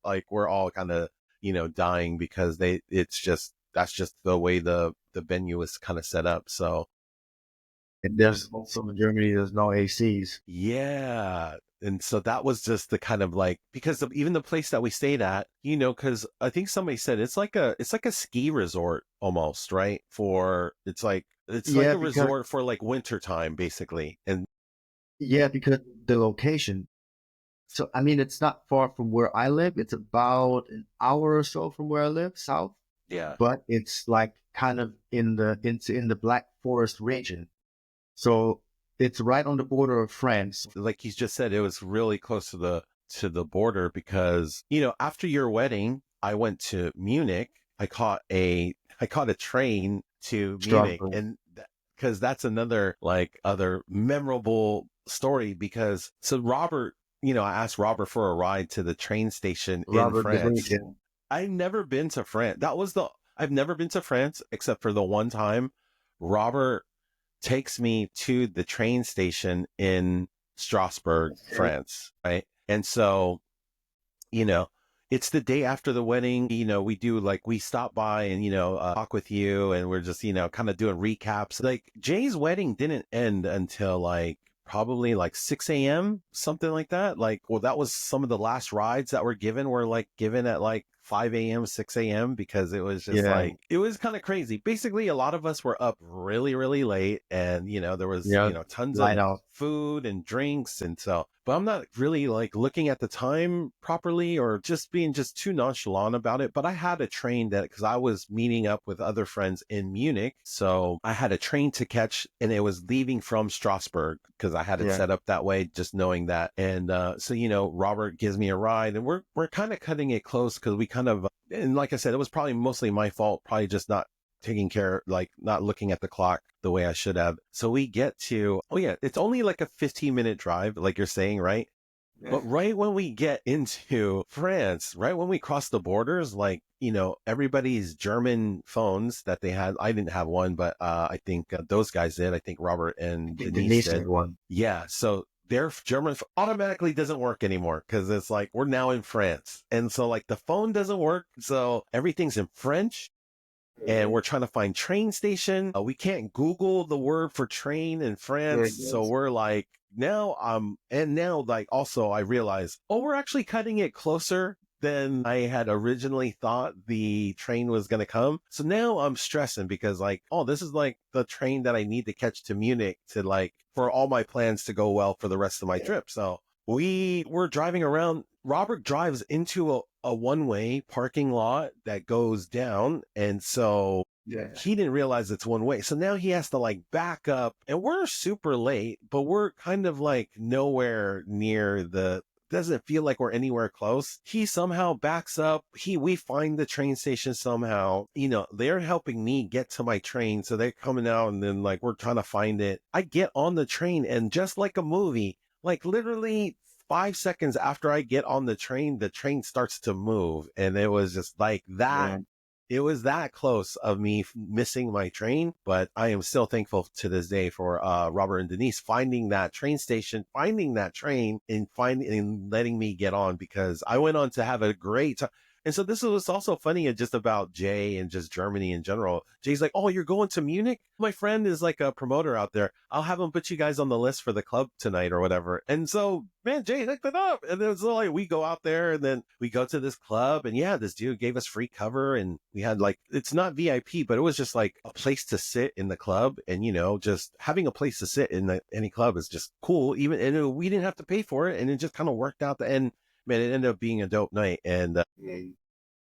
like we're all kind of, dying because that's just the way the venue is kind of set up. So And there's also in Germany, there's no ACs. yeah. And so that was just the kind of like, because of even the place that we stayed at, because I think somebody said it's like a ski resort almost, right? It's like Yeah, a because resort for like winter time, basically. And yeah, because the location. So I mean, it's not far from where I live. It's about an hour or so from where I live, south. yeah, But it's like kind of in the Black Forest region. So it's right on the border of France. like you just said, it was really close to the border because, after your wedding, I went to Munich. I caught a train to Munich, Strasbourg. and because that's another like other memorable story because so Robert, I asked Robert for a ride to the train station in Robert the Great. France. I've never been to France. I've never been to France except for the one time Robert takes me to the train station in Strasbourg, France, right? And so, you know, it's the day after the wedding. We do like, we stop by and, talk with you, and we're just, kind of doing recaps. Like, Jay's wedding didn't end until like probably like 6 a.m., something like that. Like, well, that was some of the last rides that were like given at like 5 a.m., 6 a.m., because it was just Yeah. like, it was kind of crazy. Basically, a lot of us were up really, really late, and, there was, Yeah. tons of Light out. food and drinks. And so, but I'm not really like looking at the time properly, or just being just too nonchalant about it. But I had a train that, because I was meeting up with other friends in Munich. So I had a train to catch, and it was leaving from Strasbourg, because I had it Yeah. set up that way, just knowing that. And so, Robert gives me a ride, and we're kind of cutting it close, because we kind of, and like I said, it was probably mostly my fault, probably just not taking care, like not looking at the clock the way I should have. So we get to, oh yeah, it's only like a 15-minute drive, like you're saying, right? Yeah. But right when we get into France, right when we cross the borders, like, everybody's German phones that they had, I didn't have one, but I think those guys did. I think Robert I and think Denise Denise did. had one. Yeah. So their German automatically doesn't work anymore, because it's like, we're now in France. And so like the phone doesn't work. So everything's in French, and we're trying to find train station. We can't Google the word for train in France. So we're like, now like, also I realize, oh, we're actually cutting it closer than I had originally thought the train was going to come. So now I'm stressing, because like, oh, this is like the train that I need to catch to Munich, to like, for all my plans to go well for the rest of my trip. So we were driving around. Robert drives into a one-way parking lot that goes down. And so Yeah. he didn't realize it's one way. So now he has to like back up, and we're super late, but we're kind of like nowhere near doesn't feel like we're anywhere close. He somehow backs up. We find the train station somehow. They're helping me get to my train. So they're coming out, and then like, we're trying to find it. I get on the train, and just like a movie, like literally 5 seconds after I get on the train starts to move. And it was just like that. Yeah. It was that close of me missing my train, but I am still thankful to this day for Robert and Denise finding that train station, finding that train, and letting me get on, because I went on to have a great time. And so this was also funny, just about Jay and just Germany in general. Jay's like, "Oh, you're going to Munich? My friend is like a promoter out there. I'll have him put you guys on the list for the club tonight or whatever." And so, man, Jay hooked it up. And then it's like, we go out there, and then we go to this club, and yeah, this dude gave us free cover, and we had like, it's not VIP, but it was just like a place to sit in the club. And, just having a place to sit in any club is just cool. We didn't have to pay for it. And it just kind of worked out the end. Man, it ended up being a dope night. And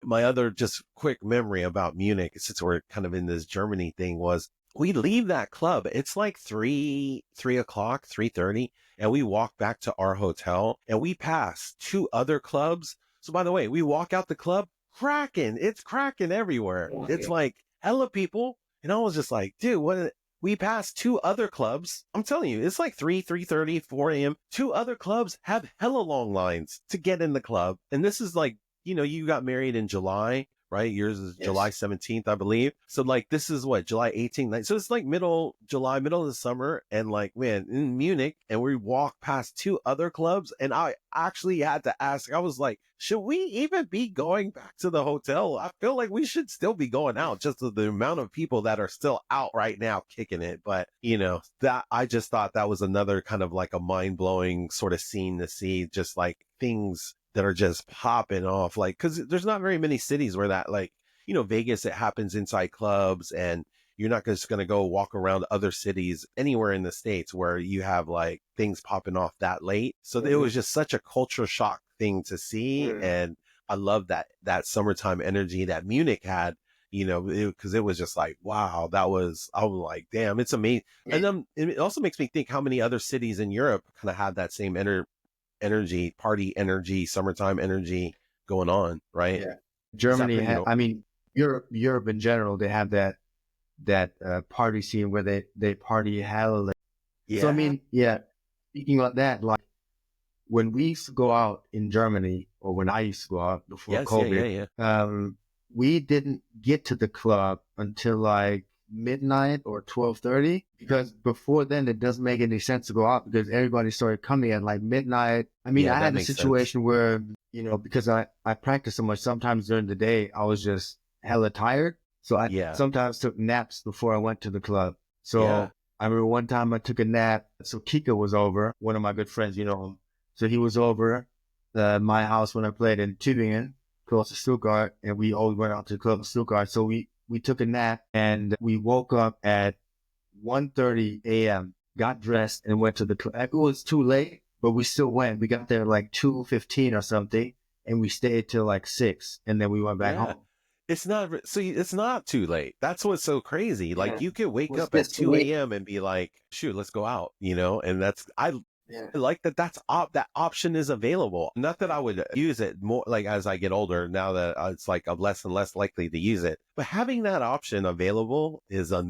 my other just quick memory about Munich, since we're kind of in this Germany thing, was we leave that club. It's like 3 o'clock, 3:30, and we walk back to our hotel, and we pass two other clubs. So by the way, we walk out the club, cracking. It's cracking everywhere. It's like hella people. And I was just like, dude, we passed two other clubs. I'm telling you, it's like 3:30, 4 a.m. Two other clubs have hella long lines to get in the club. And this is like, you got married in July, right? Yours is July 17th, I believe. So like, this is what, July 18th. So it's like middle July, middle of the summer. And like, man, in Munich, and we walked past two other clubs, and I actually had to ask, I was like, should we even be going back to the hotel? I feel like we should still be going out, just with the amount of people that are still out right now kicking it. But, that, I just thought that was another kind of like a mind blowing sort of scene to see, just like things that are just popping off. Like, cause there's not very many cities where that, like, Vegas, it happens inside clubs, and you're not just going to go walk around other cities anywhere in the States where you have like things popping off that late. So it was just such a culture shock thing to see. And I love that summertime energy that Munich had, cause it was just like, wow, I was like, damn, it's amazing. And then it also makes me think how many other cities in Europe kind of had that same energy, party energy, summertime energy going on, right? Yeah. Is that Germany pretty, I mean, Europe in general, they have that party scene where they party hella. yeah. So I mean, yeah. Speaking of that, like when we used to go out in Germany, or when I used to go out before Yes, COVID, we didn't get to the club until like midnight or 12:30, because before then it doesn't make any sense to go out because everybody started coming at like midnight. I mean, Yeah, I that had a makes sense. situation where, because I practiced so much, sometimes during the day I was just hella tired. So I Yeah. sometimes took naps before I went to the club. Yeah. So I remember one time I took a nap. So Kika was over, one of my good friends, you know him. So he was over my house when I played in Tübingen, close to Stuttgart, and we always went out to the club in Stuttgart. So we took a nap and we woke up at 1:30 a.m., got dressed and went to the club. It was too late, but we still went. We got there like 2:15 or something, and we stayed till like 6, and then we went back Yeah. home. It's not, so it's not too late. That's what's so crazy. Yeah. Like you could It wake was up at just 2 late. a.m. and be like, shoot, let's go out, you know? And Yeah. I like that that option is available. Not that I would use it more like as I get older, now that it's like I'm less and less likely to use it. But having that option available is I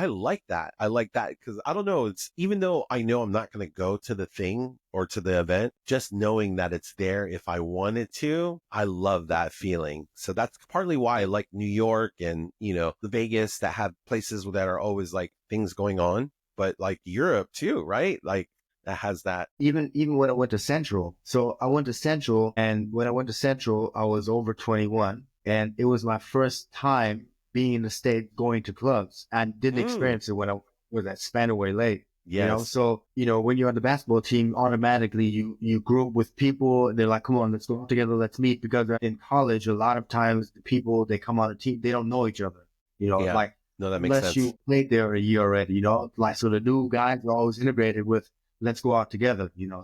like that. I like that because I don't know, it's even though I know I'm not going to go to the thing or to the event, just knowing that it's there if I wanted to, I love that feeling. So that's partly why I like New York and, the Vegas that have places that are always like things going on, but like Europe too, right? Like that has that. Even when I went to Central. So I went to Central, and when I went to Central, I was over 21, and it was my first time being in the state going to clubs. I didn't Mm, experience it when I was at Spanaway Lake. yes. So when you're on the basketball team, automatically you group with people. They're like, "Come on, let's go together, let's meet." Because in college, a lot of times the people they come on the team, they don't know each other. Yeah. Like No, that makes unless sense. you played there a year already. Like so the new guys are always integrated with let's go out together. So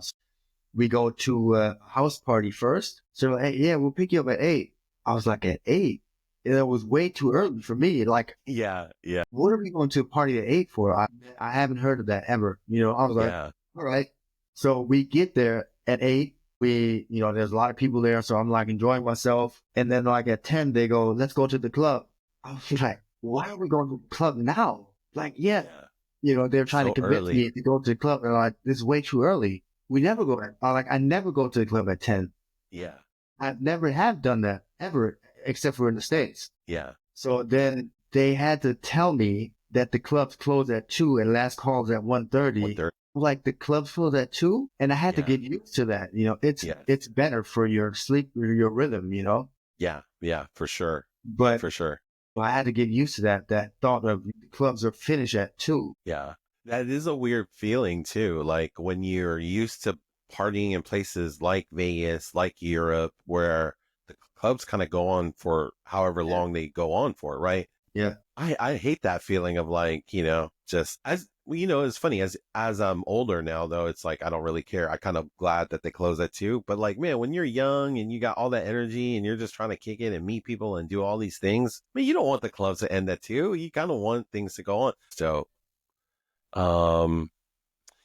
we go to a house party first. So, hey, yeah, we'll pick you up at 8. I was like, at 8? And it was way too early for me. Like, Yeah. Yeah. what are we going to a party at 8 for? I haven't heard of that ever. I was like, Yeah. all right. So we get there at 8. There's a lot of people there. So I'm like enjoying myself. And then like at 10, they go, let's go to the club. I was like, why are we going to the club now? Like, yeah, Yeah. they're trying to So convince early. me to go to the club. And I'm like, this is way too early. We never go. I never go to the club at 10. Yeah. I never have done that ever, except for in the States. Yeah. So then they had to tell me that the clubs close at 2 and last calls at 1:30. 1:30. Like the clubs close at 2, and I had to Yeah. get used to that. It's Yes. it's better for your sleep, your rhythm. Yeah. Yeah. For sure. But For sure. I had to get used to that thought of the clubs are finished at 2. Yeah. That is a weird feeling too. Like when you're used to partying in places like Vegas, like Europe, where the clubs kind of go on for however Yeah. long they go on for, right? Yeah. I hate that feeling of like, just as well, it's funny as I'm older now though, it's like I don't really care. I kind of glad that they close at 2. But like, man, when you're young and you got all that energy and you're just trying to kick it and meet people and do all these things, I mean, you don't want the clubs to end at 2. You kind of want things to go on. So um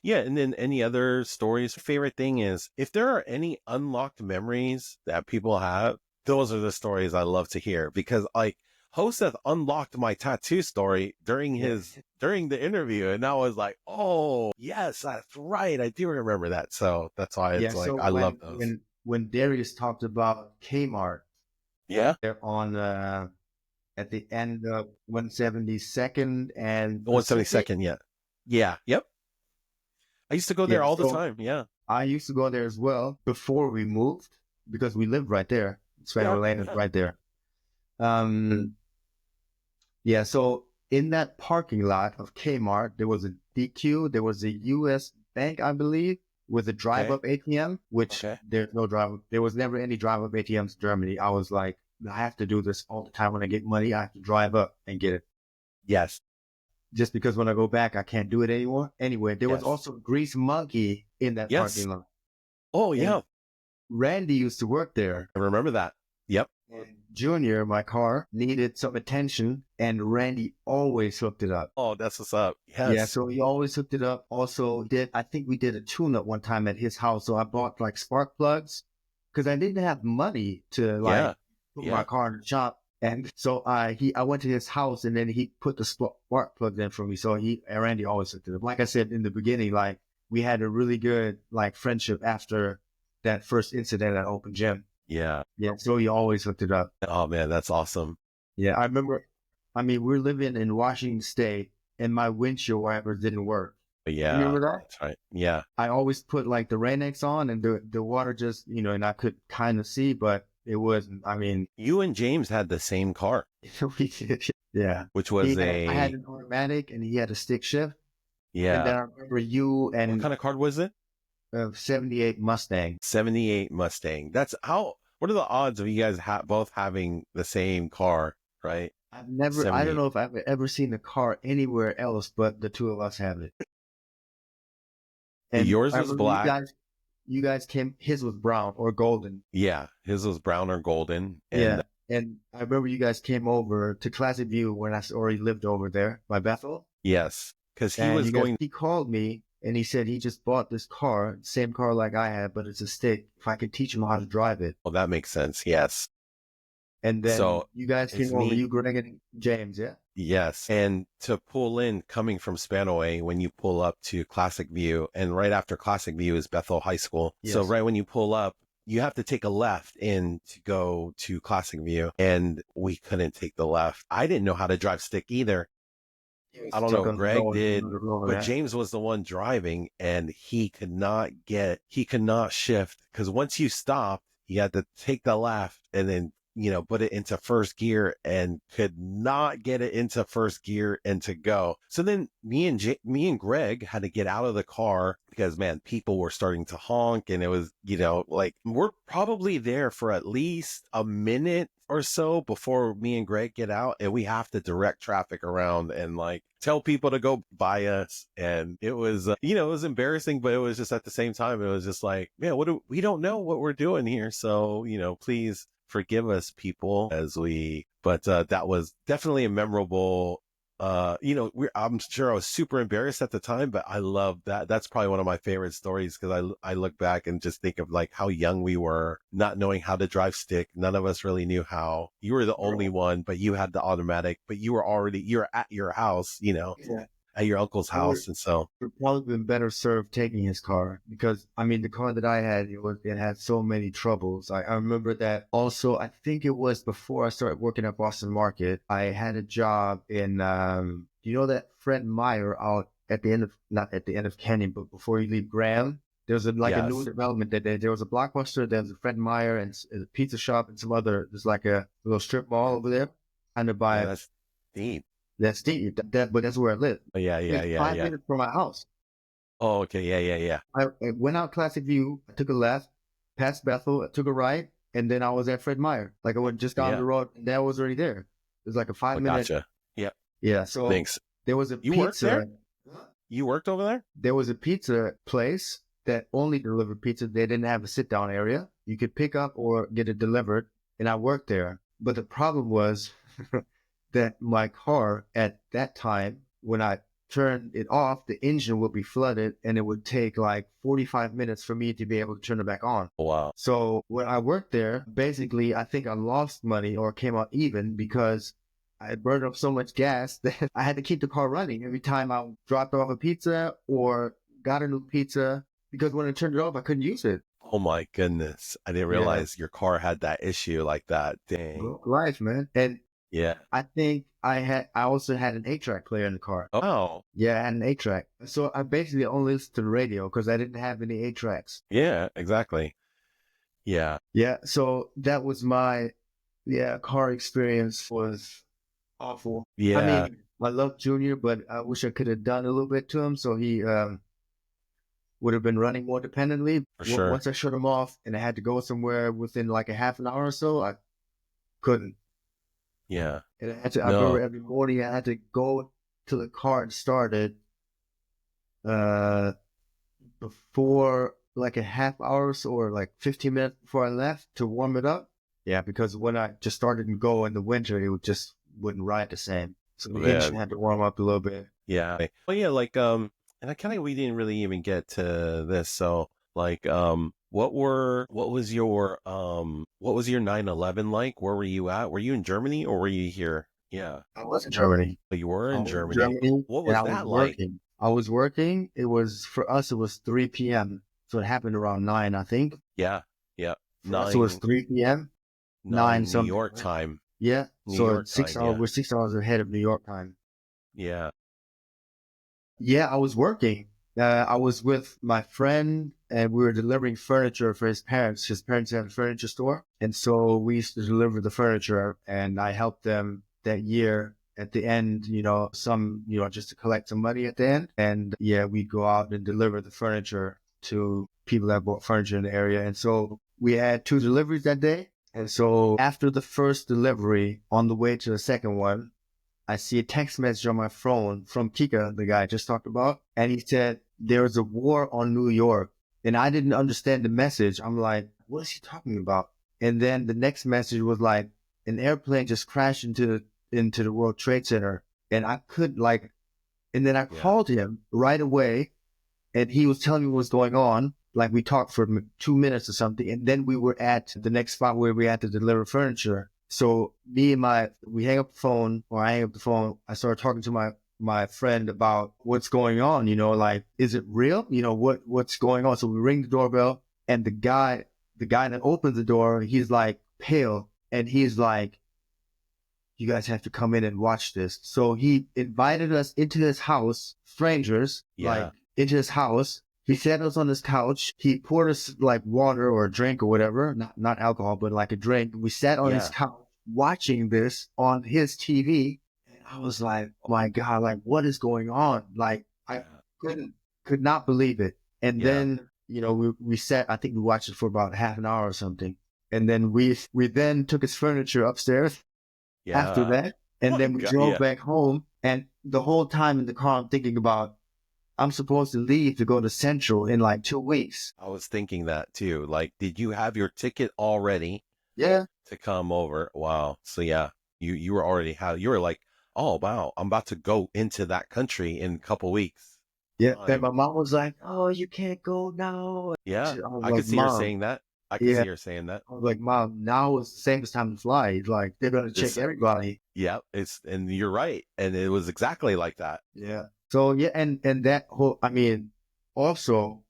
yeah, and then any other stories? Favorite thing is if there are any unlocked memories that people have, those are the stories I love to hear because like Hoseth unlocked my tattoo story Yeah. during the interview, and I was like, oh yes, that's right, I do remember that. So that's why Yeah. it's like So I love when those. when when Darius talked about Kmart, Yeah, they're on at the end of 172nd and the one seventy Pacific. second. Yeah, yeah, yep. I used to go there Yeah. all the So time. Yeah, I used to go there as well before we moved because we lived right there. yeah, Spanaway Lane is yeah. right there. Um, yeah. So in that parking lot of Kmart, there was a DQ. There was a U.S. Bank, I believe, with a Okay, drive-up ATM, which okay. there's no drive. There was never any drive-up ATMs in Germany. I was like, I have to do this all the time when I get money. I have to drive up and get it. Yes, Just because when I go back, I can't do it anymore. Anyway, there was yes, also Grease Monkey in that yes. parking lot. Oh And yeah, Randy used to work there. I remember that. Yep. And Junior, my car, needed some attention, and Randy always hooked it up. Oh, that's what's up. Yeah, Yes. so he always hooked it up. Also, I think we did a tune-up one time at his house. So I bought like spark plugs because I didn't have money to like Yeah. put my Yeah. car in the shop. And so I went to his house and then he put the spark plugs in for me. So Randy always hooked it up. Like I said in the beginning, like we had a really good like friendship after that first incident at Open Gym. Yeah. Yeah, so he always hooked it up. Oh man, that's awesome. Yeah, I remember I mean, we're living in Washington State, and my windshield wipers didn't work. You Yeah, remember that? that's right. Yeah. I always put like the Rain-X on, and the water just, and I could kind of see, but it wasn't. I mean, You and James had the same car, we did. Yeah. which was I had a, an automatic, and he had a stick shift. And yeah. then I remember you What and kind of car was it? a 78 Mustang. 78 Mustang. What are the odds of you guys both having the same car, right? I don't 78. know if I've ever seen a car anywhere else, but the two of us have it. And Yours I was remember black. you guys came, his was brown or golden. Yeah. His was brown or golden. Yeah. And And I remember you guys came over to Classic View when I already lived over there by Bethel. yes, because And he called me and he said he just bought this car, same car like I had, but it's a stick. If I could teach him how to drive it. well, that makes sense. Yes. And then So you guys it's came over, me. you, Greg, and James, yeah? Yes. And to pull in coming from Spanaway, when you pull up to Classic View, and right after Classic View is Bethel High School. Yes. So right when you pull up, you have to take a left in to go to Classic View. And we couldn't take the left. I didn't know how to drive stick either. I don't know. Greg did, but James was the one driving and he could not shift because once you stopped, you had to take the left and then, put it into first gear and could not get it into first gear and to go. So then me and Greg had to get out of the car because, man, people were starting to honk and it was, like we're probably there for at least a minute or so before me and Greg get out and we have to direct traffic around and like tell people to go by us. And it was, it was embarrassing, but it was just at the same time, it was just like, man, we don't know what we're doing here. So, please forgive us people but that was definitely a memorable, I'm sure I was super embarrassed at the time, but I love that. That's probably one of my favorite stories because I look back and just think of like how young we were, not knowing how to drive stick. None of us really knew how. You were the only one, but you had the automatic, but you're at your house, Yeah. at your uncle's house. And so would probably been better served taking his car because I mean the car that I had it had so many troubles. I remember that also. I think it was before I started working at Boston Market. I had a job in that Fred Meyer out at the end of not at the end of Canyon, but before you leave Graham. There's a new development that there was a Blockbuster, there's a Fred Meyer and a pizza shop and some other. There's like a little strip mall over there, kind of by. Yeah, that's deep. That's deep. But that's where I live. Oh, yeah. It's 5 minutes from my house. Oh, okay. Yeah. I went out Classic View. I took a left, past Bethel. I took a right, and then I was at Fred Meyer. Like I went just down the road, and that was already there. It was like a 5 minute. Gotcha. Yep. Yeah. So thanks. There was a you pizza. Worked there? You worked over there? There was a pizza place that only delivered pizza. They didn't have a sit down area. You could pick up or get it delivered, and I worked there. But the problem was that my car at that time, when I turned it off, the engine would be flooded and it would take like 45 minutes for me to be able to turn it back on. Wow. So when I worked there, basically, I think I lost money or came out even because I burned up so much gas that I had to keep the car running every time I dropped off a pizza or got a new pizza because when I turned it off, I couldn't use it. Oh my goodness. I didn't realize your car had that issue like that. Dang. Life, man. And yeah. I think I also had an 8-track player in the car. Oh. Yeah, I had an 8-track. So I basically only listened to the radio because I didn't have any 8-tracks. Yeah, exactly. Yeah. Yeah, so that was my car experience was awful. Yeah. I mean, I love Junior, but I wish I could have done a little bit to him so he would have been running more dependently. For sure. Once I shut him off and I had to go somewhere within like a half an hour or so, I couldn't. Yeah. And I remember every morning I had to go to the car and start it before like a half hour or like 15 minutes before I left to warm it up. Yeah, because when I just started and go in the winter, it just wouldn't ride the same. So the engine had to warm up a little bit. Yeah. Well, yeah, like, and we didn't really even get to this. So like, what was your 9/11 like? Where were you at? Were you in Germany or were you here? Yeah. I was in Germany. You were in Germany. What was that like? I was working. It was, for us, it was 3 p.m. So it happened around 9, I think. Yeah. Yeah. 9. So it was 3 p.m. 9 New York time. Yeah. New So York it's 6 time. hours, Yeah. we're 6 hours ahead of New York time. Yeah. Yeah, I was working. I was with my friend and we were delivering furniture for his parents. His parents had a furniture store. And so we used to deliver the furniture and I helped them that year at the end, just to collect some money at the end. And yeah, we'd go out and deliver the furniture to people that bought furniture in the area. And so we had 2 deliveries that day. And so after the first delivery, on the way to the second one, I see a text message on my phone from Kika, the guy I just talked about. And he said, there's a war on New York. And I didn't understand the message. I'm like, what is he talking about? And then the next message was like, an airplane just crashed into the World Trade Center. And I could and then I Yeah. called him right away and he was telling me what's going on. Like we talked for 2 minutes or something. And then we were at the next spot where we had to deliver furniture. So we hang up the phone, or I hang up the phone. I started talking to my friend about what's going on, like, is it real? What's going on? So we ring the doorbell and the guy that opens the door, he's like pale and he's like, you guys have to come in and watch this. So he invited us into his house, strangers, Yeah. into his house. He sat us on his couch. He poured us like water or a drink or whatever, not alcohol, but like a drink. We sat on his Yeah. couch watching this on his TV. And I was like, oh my God, like what is going on? Like I Yeah. could not believe it. And Yeah. then, we sat, I think we watched it for about half an hour or something. And then we then took his furniture upstairs after Yeah. that. And My then we God. drove Yeah. back home. And the whole time in the car, I'm thinking about, I'm supposed to leave to go to Central in like 2 weeks. I was thinking that too. Like, did you have your ticket already Yeah. to come over? Wow. So yeah, you were already you were like, oh wow, I'm about to go into that country in a couple weeks. Yeah. Then Time. my mom was like, oh, you can't go now. Yeah. I was I like, could see her Mom, saying that. I could yeah. see her saying that. I was like, Mom, now is the safest time to fly. Like, they're going to check This everybody. yeah, and you're right. And it was exactly like that. Yeah. So, yeah. And that whole, I mean, also,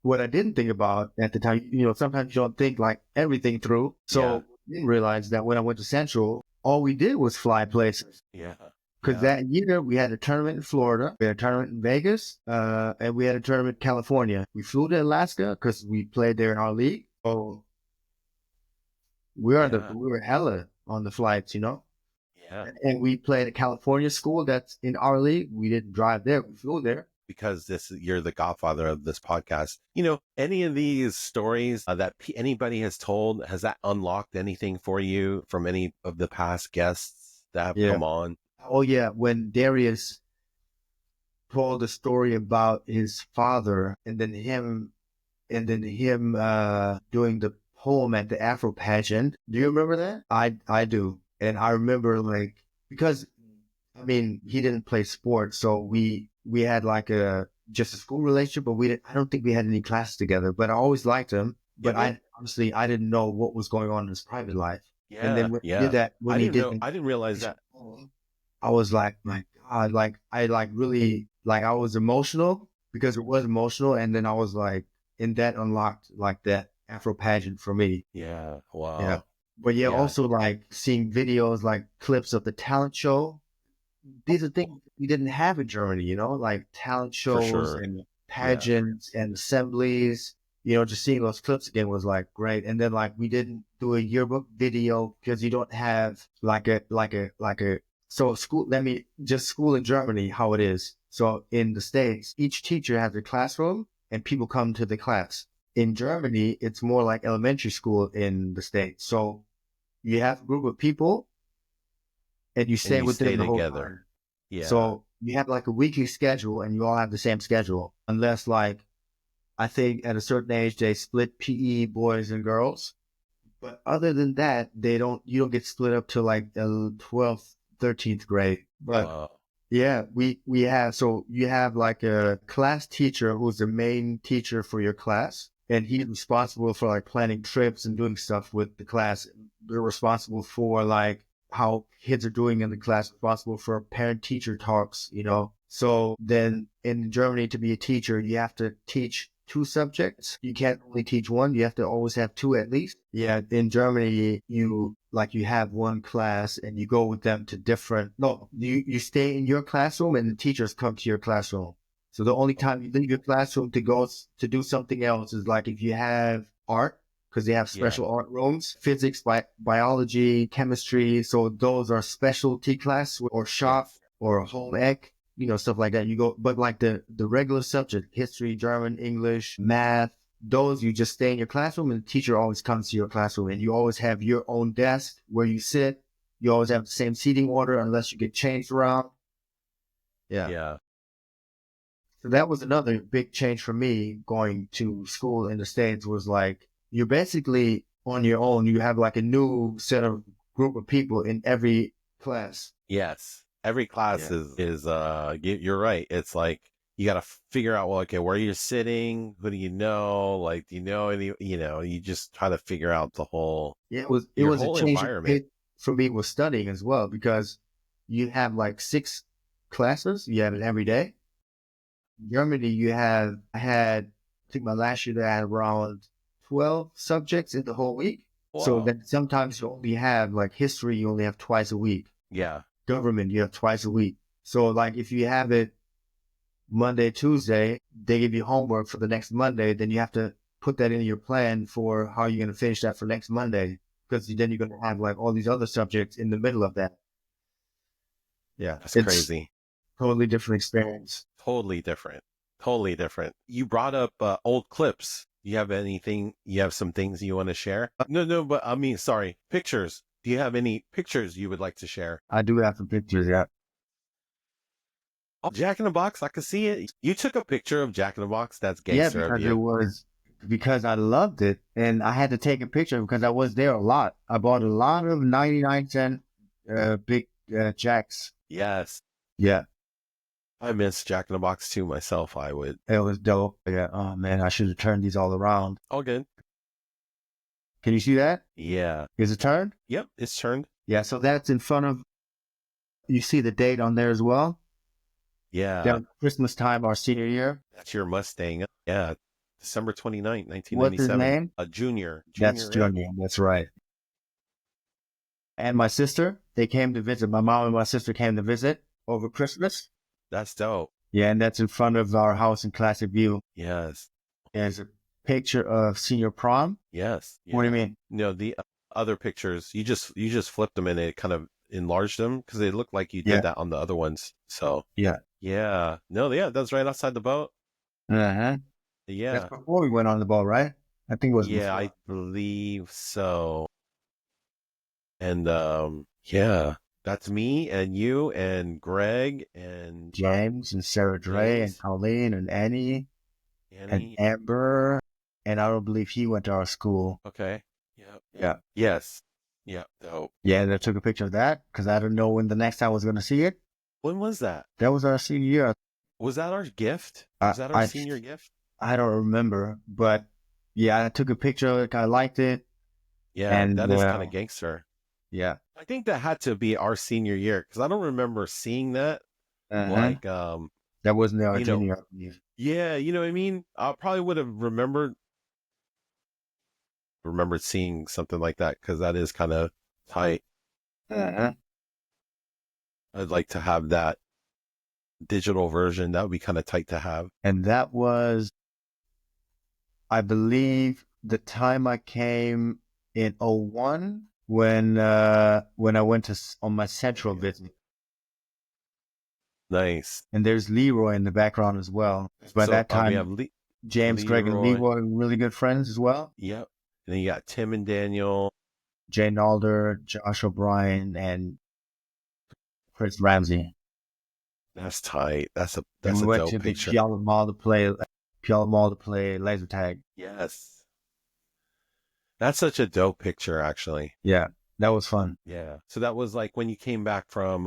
what I didn't think about at the time, sometimes you don't think like everything through. Yeah. So I didn't realize that when I went to Central, all we did was fly places. Yeah. Because Yeah. that year we had a tournament in Florida, we had a tournament in Vegas, and we had a tournament in California. We flew to Alaska because we played there in our league. So Yeah. we were hella on the flights, Yeah. And we played a California school that's in our league. We didn't drive there; we flew there. Because you're the godfather of this podcast. Any of these stories that anybody has told, has that unlocked anything for you from any of the past guests that have Yeah. come on? Oh yeah, when Darius told a story about his father and then him doing the poem at the Afro pageant. Do you remember that? I do. And I remember because I mean he didn't play sports, so we had like just a school relationship, but I don't think we had any classes together. But I always liked him. But Yeah. I honestly I didn't know what was going on in his private life. And then Yeah. when he did Yeah. that, I when he didn't did know. I didn't realize his that. poem, I was like, my God, like I like really like I was emotional because it was emotional, and then I was like, and that unlocked like that Afro pageant for me. Yeah. Yeah. Wow. But yeah, Yeah. also like seeing videos, like clips of the talent show. These are things we didn't have in Germany, like talent For shows sure. and Yeah. pageants and assemblies. Just seeing those clips again was like great. And then like we didn't do a yearbook video because you don't have so school. Let me just school in Germany how it is. So in the States, each teacher has a classroom and people come to the class. In Germany, it's more like elementary school in the States. So you have a group of people and you And stay you with them stay the whole together. time. Yeah. So you have like a weekly schedule and you all have the same schedule, unless like I think at a certain age they split PE boys and girls. But other than that, you don't get split up to like the 12th, 13th grade. But Wow. yeah, so you have like a class teacher who's the main teacher for your class. And he's responsible for like planning trips and doing stuff with the class. They're responsible for like how kids are doing in the class, responsible for parent teacher talks. So then in Germany, to be a teacher, you have to teach two subjects. You can't only teach one. You have to always have two at least. Yeah. In Germany, you have one class and you go with them to you stay in your classroom and the teachers come to your classroom. So the only time you leave your classroom to go to do something else is like if you have art, because they have special art rooms, physics, biology, chemistry. So those are specialty class or shop or home ec, stuff like that. You go, but like the regular subject, history, German, English, math, those you just stay in your classroom and the teacher always comes to your classroom and you always have your own desk where you sit. You always have the same seating order unless you get changed around. Yeah. Yeah. So that was another big change for me going to school in the States was like, you're basically on your own. You have like a new set of group of people in every class. Yes. Every class is you're right. It's like, you got to figure out, well, okay, where you're sitting, who do you know? Like, do you know any, you just try to figure out the whole, it was a change for me with studying as well, because you have like 6 classes. You have it every day. In Germany, I think my last year I had around 12 subjects in the whole week. Wow. So that sometimes you only have like history, you only have twice a week. Yeah. Government, you have twice a week. So like if you have it Monday, Tuesday, they give you homework for the next Monday, then you have to put that in your plan for how you're going to finish that for next Monday, because then you're going to have like all these other subjects in the middle of that. Yeah. That's crazy. Totally different experience. Totally different. You brought up old clips. You have some things you want to share? No, but I mean, sorry, pictures. Do you have any pictures you would like to share? I do have some pictures, yeah. Oh, Jack in the Box, I can see it. You took a picture of Jack in the Box. That's gangster of you. Because I loved it, and I had to take a picture because I was there a lot. I bought a lot of 99-cent big Jacks. Yes. Yeah. I miss Jack in the Box too myself. I would. It was dope. Yeah. Oh man, I should have turned these all around. All good. Can you see that? Yeah. Is it turned? Yep, it's turned. Yeah, so that's in front of, you see the date on there as well? Yeah. That Christmas time, our senior year. That's your Mustang. Yeah. December 29th, 1997. What's his name? Junior. That's Junior. That's right. And my sister, they came to visit. My mom and my sister came to visit over Christmas. That's dope. Yeah, and that's in front of our house in Classic View. Yes. There's a picture of senior prom. Yes. Yeah. What do you mean? No, the other pictures, you just flipped them and it kind of enlarged them because they looked like you did that on the other ones. So yeah. No, that's right outside the boat. Uh-huh. Yeah. That's before we went on the boat, right? I think it was before. I believe so. And that's me and you and Greg and James and Sarah Dre and Colleen and Annie and Amber. And I don't believe he went to our school. Okay. Yep. Yeah. Yes. Yeah. Dope. Yeah, and I took a picture of that because I don't know when the next time I was going to see it. When was that? That was our senior year. Was that our gift? Was that our senior gift? I don't remember, but yeah, I took a picture of it. I liked it. Yeah, and that is kind of gangster. Yeah. I think that had to be our senior year because I don't remember seeing that. Like, that wasn't our junior year. Yeah, you know what I mean? I probably would have remembered seeing something like that because that is kind of tight. I'd like to have that digital version. That would be kind of tight to have. And that was, I believe, the time I came in 2001 when I went on my central visit. Nice. And there's Leroy in the background as well. By that time, we have James, Leroy. Greg, and Leroy, really good friends as well. Yep. And then you got Tim and Daniel, Jay Nalder, Josh O'Brien, and Chris Ramsey. That's tight. That's a we dope went to picture. The Puyallup Mall to play laser tag. Yes. That's such a dope picture, actually. Yeah, that was fun. Yeah. So that was like when you came back from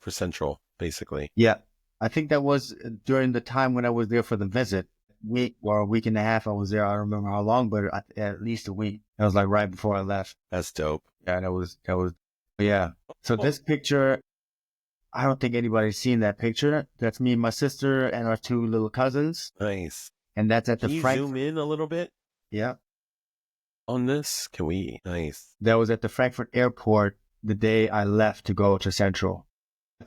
for Central, basically. Yeah, I think that was during the time when I was there for the visit. A week and a half I was there. I don't remember how long, but at least a week. That was like right before I left. That's dope. Yeah, that was, yeah. So this picture, I don't think anybody's seen that picture. That's me and my sister and our 2 little cousins. Nice. And that's at the Can you Frank. zoom in a little bit Yeah. on this? Can we? Nice. That was at the Frankfurt airport the day I left to go to Central,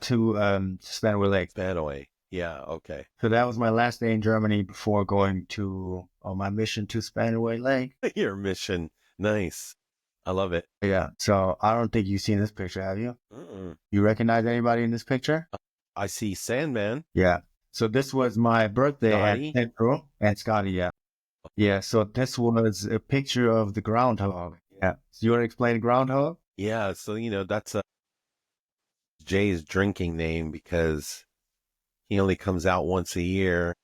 to Spanaway Lake. Spanaway. Yeah. Okay. So that was my last day in Germany before going to on my mission to Spanaway Lake. Your mission. Nice. I love it. Yeah. So I don't think you've seen this picture, have you? Mm-mm. You recognize anybody in this picture? I see Sandman. Yeah. So this was my birthday Scotty. at Central and Scotty. Yeah. Yeah. So this was a picture of the groundhog. Yeah. So you want to explain the groundhog? Yeah. So, that's Jay's drinking name because he only comes out once a year.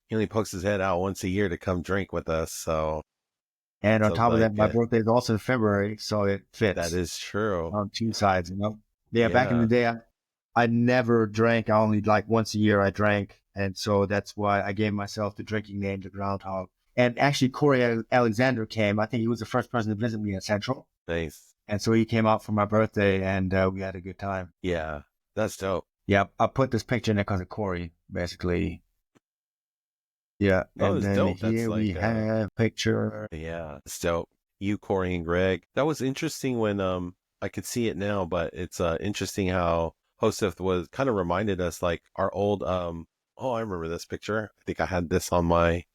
He only pokes his head out once a year to come drink with us. So, And on top of that, my it. birthday is also in February, so it fits. That is true. On two sides, Yeah, back in the day, I never drank. I only like once a year I drank. And so that's why I gave myself the drinking name, the Groundhog. And actually, Corey Alexander came. I think he was the first person to visit me at Central. Nice. And so he came out for my birthday, and we had a good time. Yeah, that's dope. Yeah, I put this picture in there because of Corey, basically. Yeah, Oh, and it's then dope. here That's we have a picture. Yeah, it's dope. You, Corey, and Greg. That was interesting when I could see it now, but it's interesting how Joseph was kind of reminded us like our old I remember this picture. I think I had this on my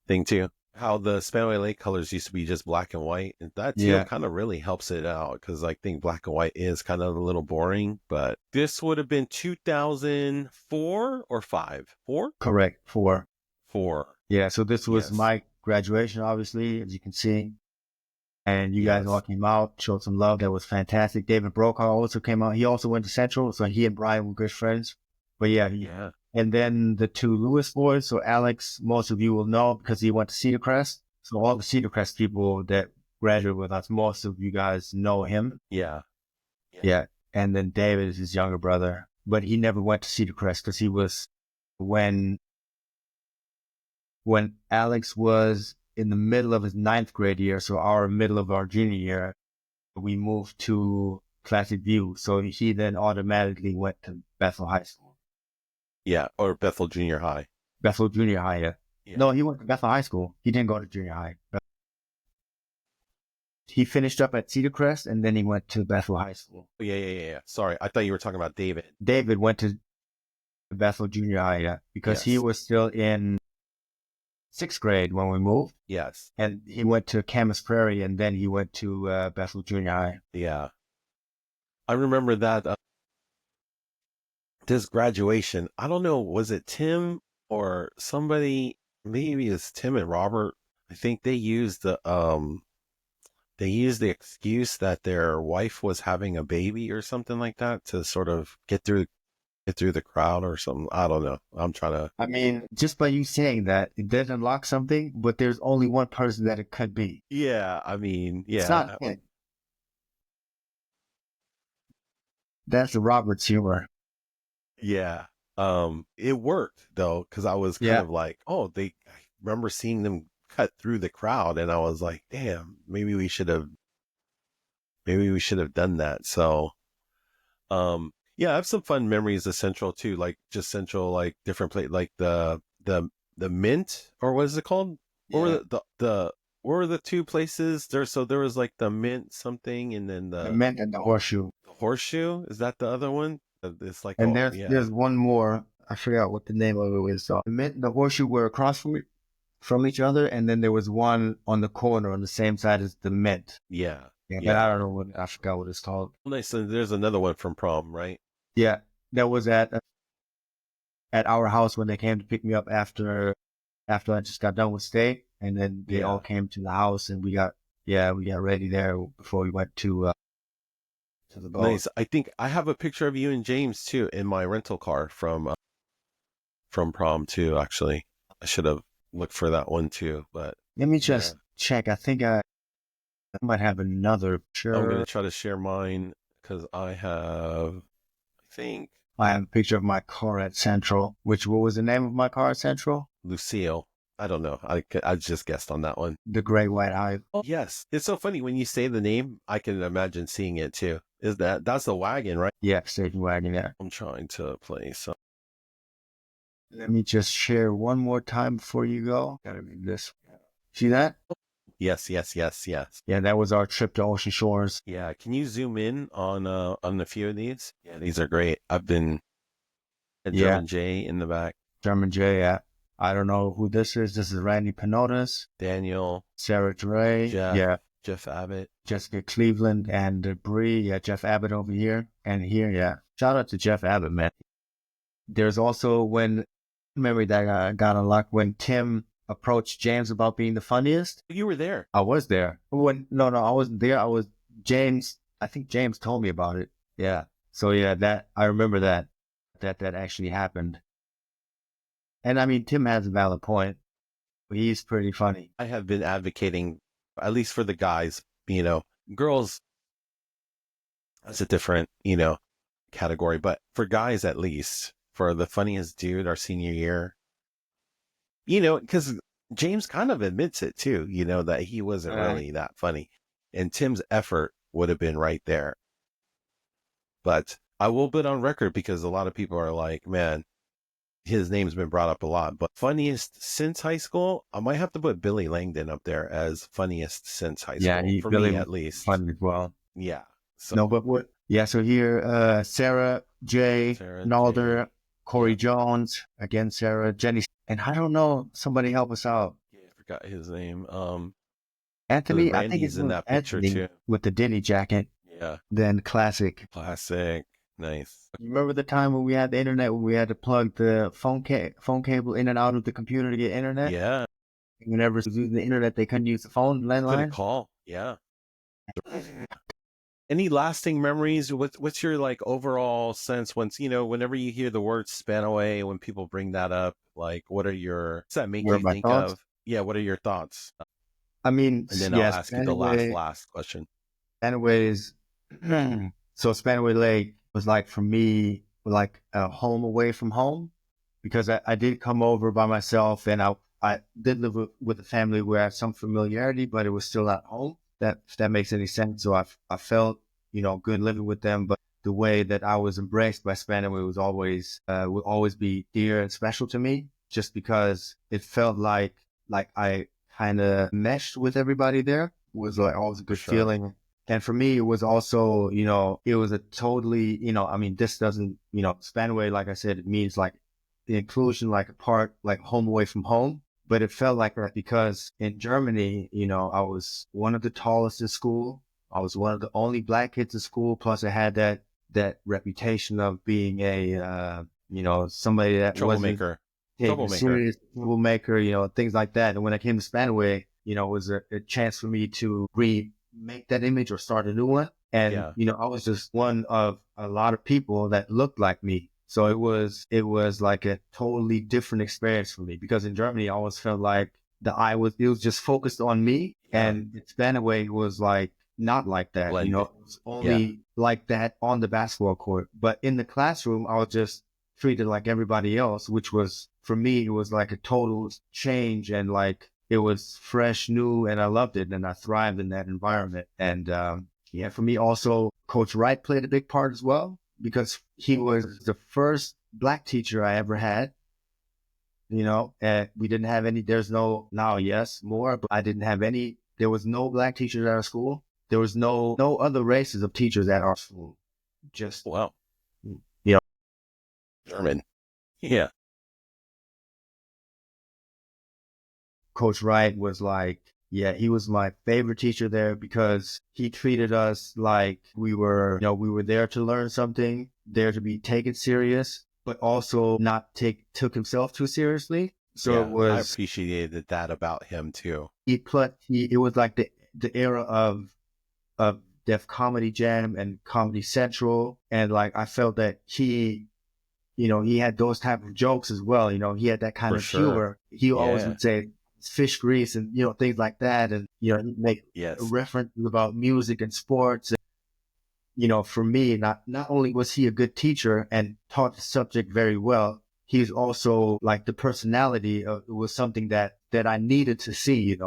thing too. How the Spanaway Lake colors used to be just black and white, and that teal kind of really helps it out because I think black and white is kind of a little boring. But this would have been 2004 or 5? 4? Correct, 4. 4. Yeah, so this was my graduation, obviously, as you can see. And you guys all came out, showed some love. That was fantastic. David Brokaw also came out. He also went to Central, so he and Brian were good friends. But yeah. And then the two Lewis boys. So Alex, most of you will know because he went to Cedar Crest. So all the Cedar Crest people that graduated with us, most of you guys know him. Yeah. And then David is his younger brother, but he never went to Cedar Crest because he was when Alex was in the middle of his 9th grade year, so middle of our junior year, we moved to Classic View. So he then automatically went to Bethel High School. Yeah, or Bethel Junior High. Bethel Junior High, yeah. No, he went to Bethel High School. He didn't go to junior high. He finished up at Cedar Crest, and then he went to Bethel High School. Yeah. Sorry, I thought you were talking about David. David went to Bethel Junior High, yeah, because he was still in 6th grade when we moved. Yes. And he went to Camas Prairie, and then he went to Bethel Junior High. Yeah. I remember that this graduation, I don't know, was it Tim or somebody, maybe it's Tim and Robert. I think they used the excuse that their wife was having a baby or something like that to sort of get through the crowd or something. I don't know. I'm trying to. I mean, just by you saying that, it does unlock something, but there's only one person that it could be. Yeah, I mean, yeah. It's not him. That's the Robert's humor. Yeah. It worked though, because I was kind of like, I remember seeing them cut through the crowd, and I was like, damn, maybe we should have done that. So, yeah, I have some fun memories of Central too, like just Central, like different place, like the Mint, or what is it called? What were what were the two places there? So there was like the Mint something, and then the Mint and the Horseshoe. The Horseshoe, is that the other one? It's like, and there's one more. I forgot what the name of it is. So the Mint and the Horseshoe were across from each other, and then there was one on the corner on the same side as the Mint. Yeah. But I don't know I forgot what it's called. Nice. And there's another one from Prom, right? Yeah, that was at our house when they came to pick me up after I just got done with state, and then they all came to the house, and we got ready there before we went to the boat. Nice. I think I have a picture of you and James too in my rental car from Prom too. Actually, I should have looked for that one too. But let me just check. I think I might have another picture. I'm gonna try to share mine because I have a picture of my car at Central. What was the name of my car at Central? Lucille. I don't know. I just guessed on that one. The Great White Hive. Oh, yes. It's so funny when you say the name. I can imagine seeing it too. That's the wagon, right? Yeah, station wagon. Yeah. I'm trying to play some. Let me just share one more time before you go. Gotta read this. See that? Yes, yes, yes, yes. Yeah, that was our trip to Ocean Shores. Yeah, can you zoom in on a few of these? Yeah, these are great. I've been a Yeah, German J in the back. German J. I don't know who this is. This is Randy Panotas, Daniel, Sarah Dre. Jeff, Yeah, Jeff Abbott. Jessica Cleveland and Bree. Yeah, Jeff Abbott over here and here. Yeah, shout out to Jeff Abbott, man. There's also when memory that got unlocked when Tim approached James about being the funniest. You were there. I was there. No, I wasn't there. I was James. I think James told me about it. Yeah. So yeah, that I remember that actually happened. And I mean, Tim has a valid point. He's pretty funny. I have been advocating, at least for the guys, you know, girls, that's a different, category, but for guys at least, for the funniest dude our senior year, because James kind of admits it too, that he wasn't really that funny. And Tim's effort would have been right there. But I will put on record because a lot of people are like, man, his name's been brought up a lot. But funniest since high school, I might have to put Billy Langdon up there as funniest since high school. Yeah, for Billy me at least. funny as well. Yeah. So, No, but what? Yeah, so here, Sarah J, Nalder, J. Corey Yeah. Jones, again, Sarah, Jenny, and I don't know, somebody help us out. Yeah, I forgot his name. Anthony, I think Randy's it's in that picture Anthony too. with the Denny jacket. Yeah. Then classic. Classic. Nice. You remember the time when we had the internet, when we had to plug the phone cable in and out of the computer to get internet? Yeah. Whenever it was using the internet, they couldn't use the phone Couldn't landline. call. Yeah. Any lasting memories? What's your like overall sense once, whenever you hear the word Spanaway, when people bring that up, like does that make What are you my think thoughts? of? Yeah, what are your thoughts? I mean, And then yes, I'll ask you the last question. Spanaway's, so Spanaway Lake was like for me, like a home away from home, because I did come over by myself and I did live with a family where I had some familiarity, but it was still at home. If that makes any sense. So I felt, good living with them, but the way that I was embraced by Spanaway was will always be dear and special to me, just because it felt like I kind of meshed with everybody there. It was like always a good feeling. And for me, it was also, it was a totally, I mean, this doesn't, Spanaway, like I said, it means like the inclusion, like a part, like home away from home. But it felt like that because in Germany, I was one of the tallest in school. I was one of the only black kids in school. Plus I had that reputation of being a, somebody that Troublemaker. serious troublemaker, things like that. And when I came to Spanaway, it was a chance for me to remake that image or start a new one. And, I was just one of a lot of people that looked like me. So it was like a totally different experience for me, because in Germany, I always felt like it was just focused on me. And in Spanaway, it was like, not like that, Blended. it was only like that on the basketball court. But in the classroom, I was just treated like everybody else, which was, for me, it was like a total change, and like it was fresh, new, and I loved it, and I thrived in that environment. And for me also, Coach Wright played a big part as well, because he was the first black teacher I ever had. And we didn't have any, there's no, now yes, more, but I didn't have any, there was no black teachers at our school. There was no other races of teachers at our school. Just, wow. German. Yeah. Coach Wright was like, he was my favorite teacher there, because he treated us like we were there to learn something, there to be taken serious, but also not took himself too seriously. So I appreciated that about him too. It was like the era of Def Comedy Jam and Comedy Central. And like, I felt that he had those type of jokes as well. He had that kind of humor. He always would say fish grease and, things like that. And, he'd make references about music and sports. And, for me, not only was he a good teacher and taught the subject very well, he's also like the personality was something that I needed to see,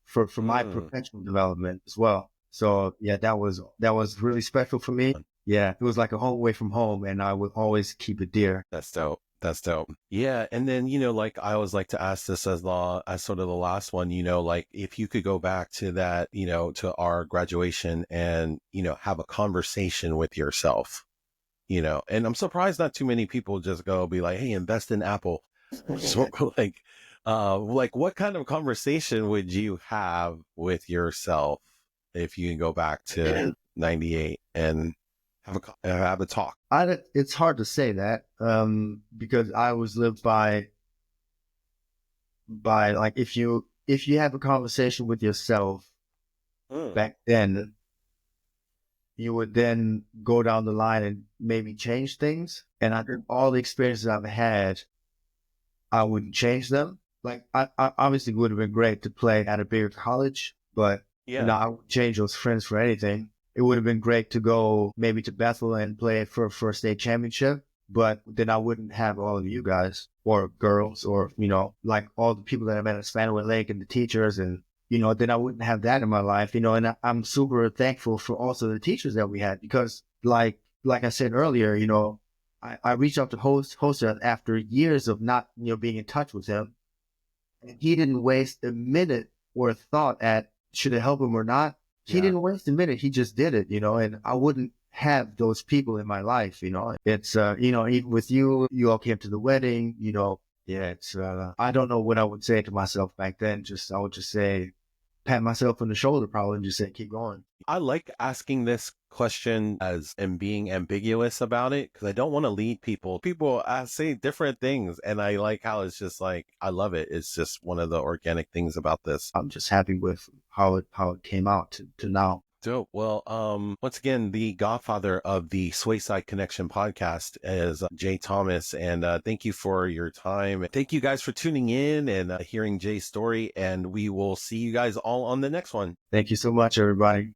for my professional development as well. So that was really special for me. Yeah, it was like a home away from home, and I would always keep it dear. That's dope. That's dope. Yeah. And then, like I always like to ask this as sort of the last one, like if you could go back to that, to our graduation and, have a conversation with yourself, and I'm surprised not too many people just go be like, hey, invest in Apple. So like what kind of conversation would you have with yourself if you can go back to 98 and have a talk? It's hard to say that, because I was lived by like, if you have a conversation with yourself Mm. back then, you would then go down the line and maybe change things. And I think all the experiences I've had, I wouldn't change them. Like, I obviously would have been great to play at a bigger college, but Yeah. I wouldn't change those friends for anything. It would have been great to go maybe to Bethel and play for a state championship, but then I wouldn't have all of you guys or girls or, like all the people that I met at Spanaway Lake and the teachers, and, then I wouldn't have that in my life, and I'm super thankful for also the teachers that we had, because like I said earlier, I reached out to host after years of not, being in touch with him. And he didn't waste a minute or a thought at should it help him or not. He Yeah. didn't waste a minute. He just did it, and I wouldn't have those people in my life, It's, even with you all came to the wedding, yeah, it's, I don't know what I would say to myself back then. I would just say, pat myself on the shoulder probably and just say, keep going. I like asking this question as and being ambiguous about it because I don't want to lead people. People say different things, and I like how it's just like I love it. It's just one of the organic things about this. I'm just happy with how it came out to now. Dope. Well, once again, the godfather of the Swayside Connection podcast is Jay Thomas, and thank you for your time. Thank you guys for tuning in and hearing Jay's story, and we will see you guys all on the next one. Thank you so much, everybody.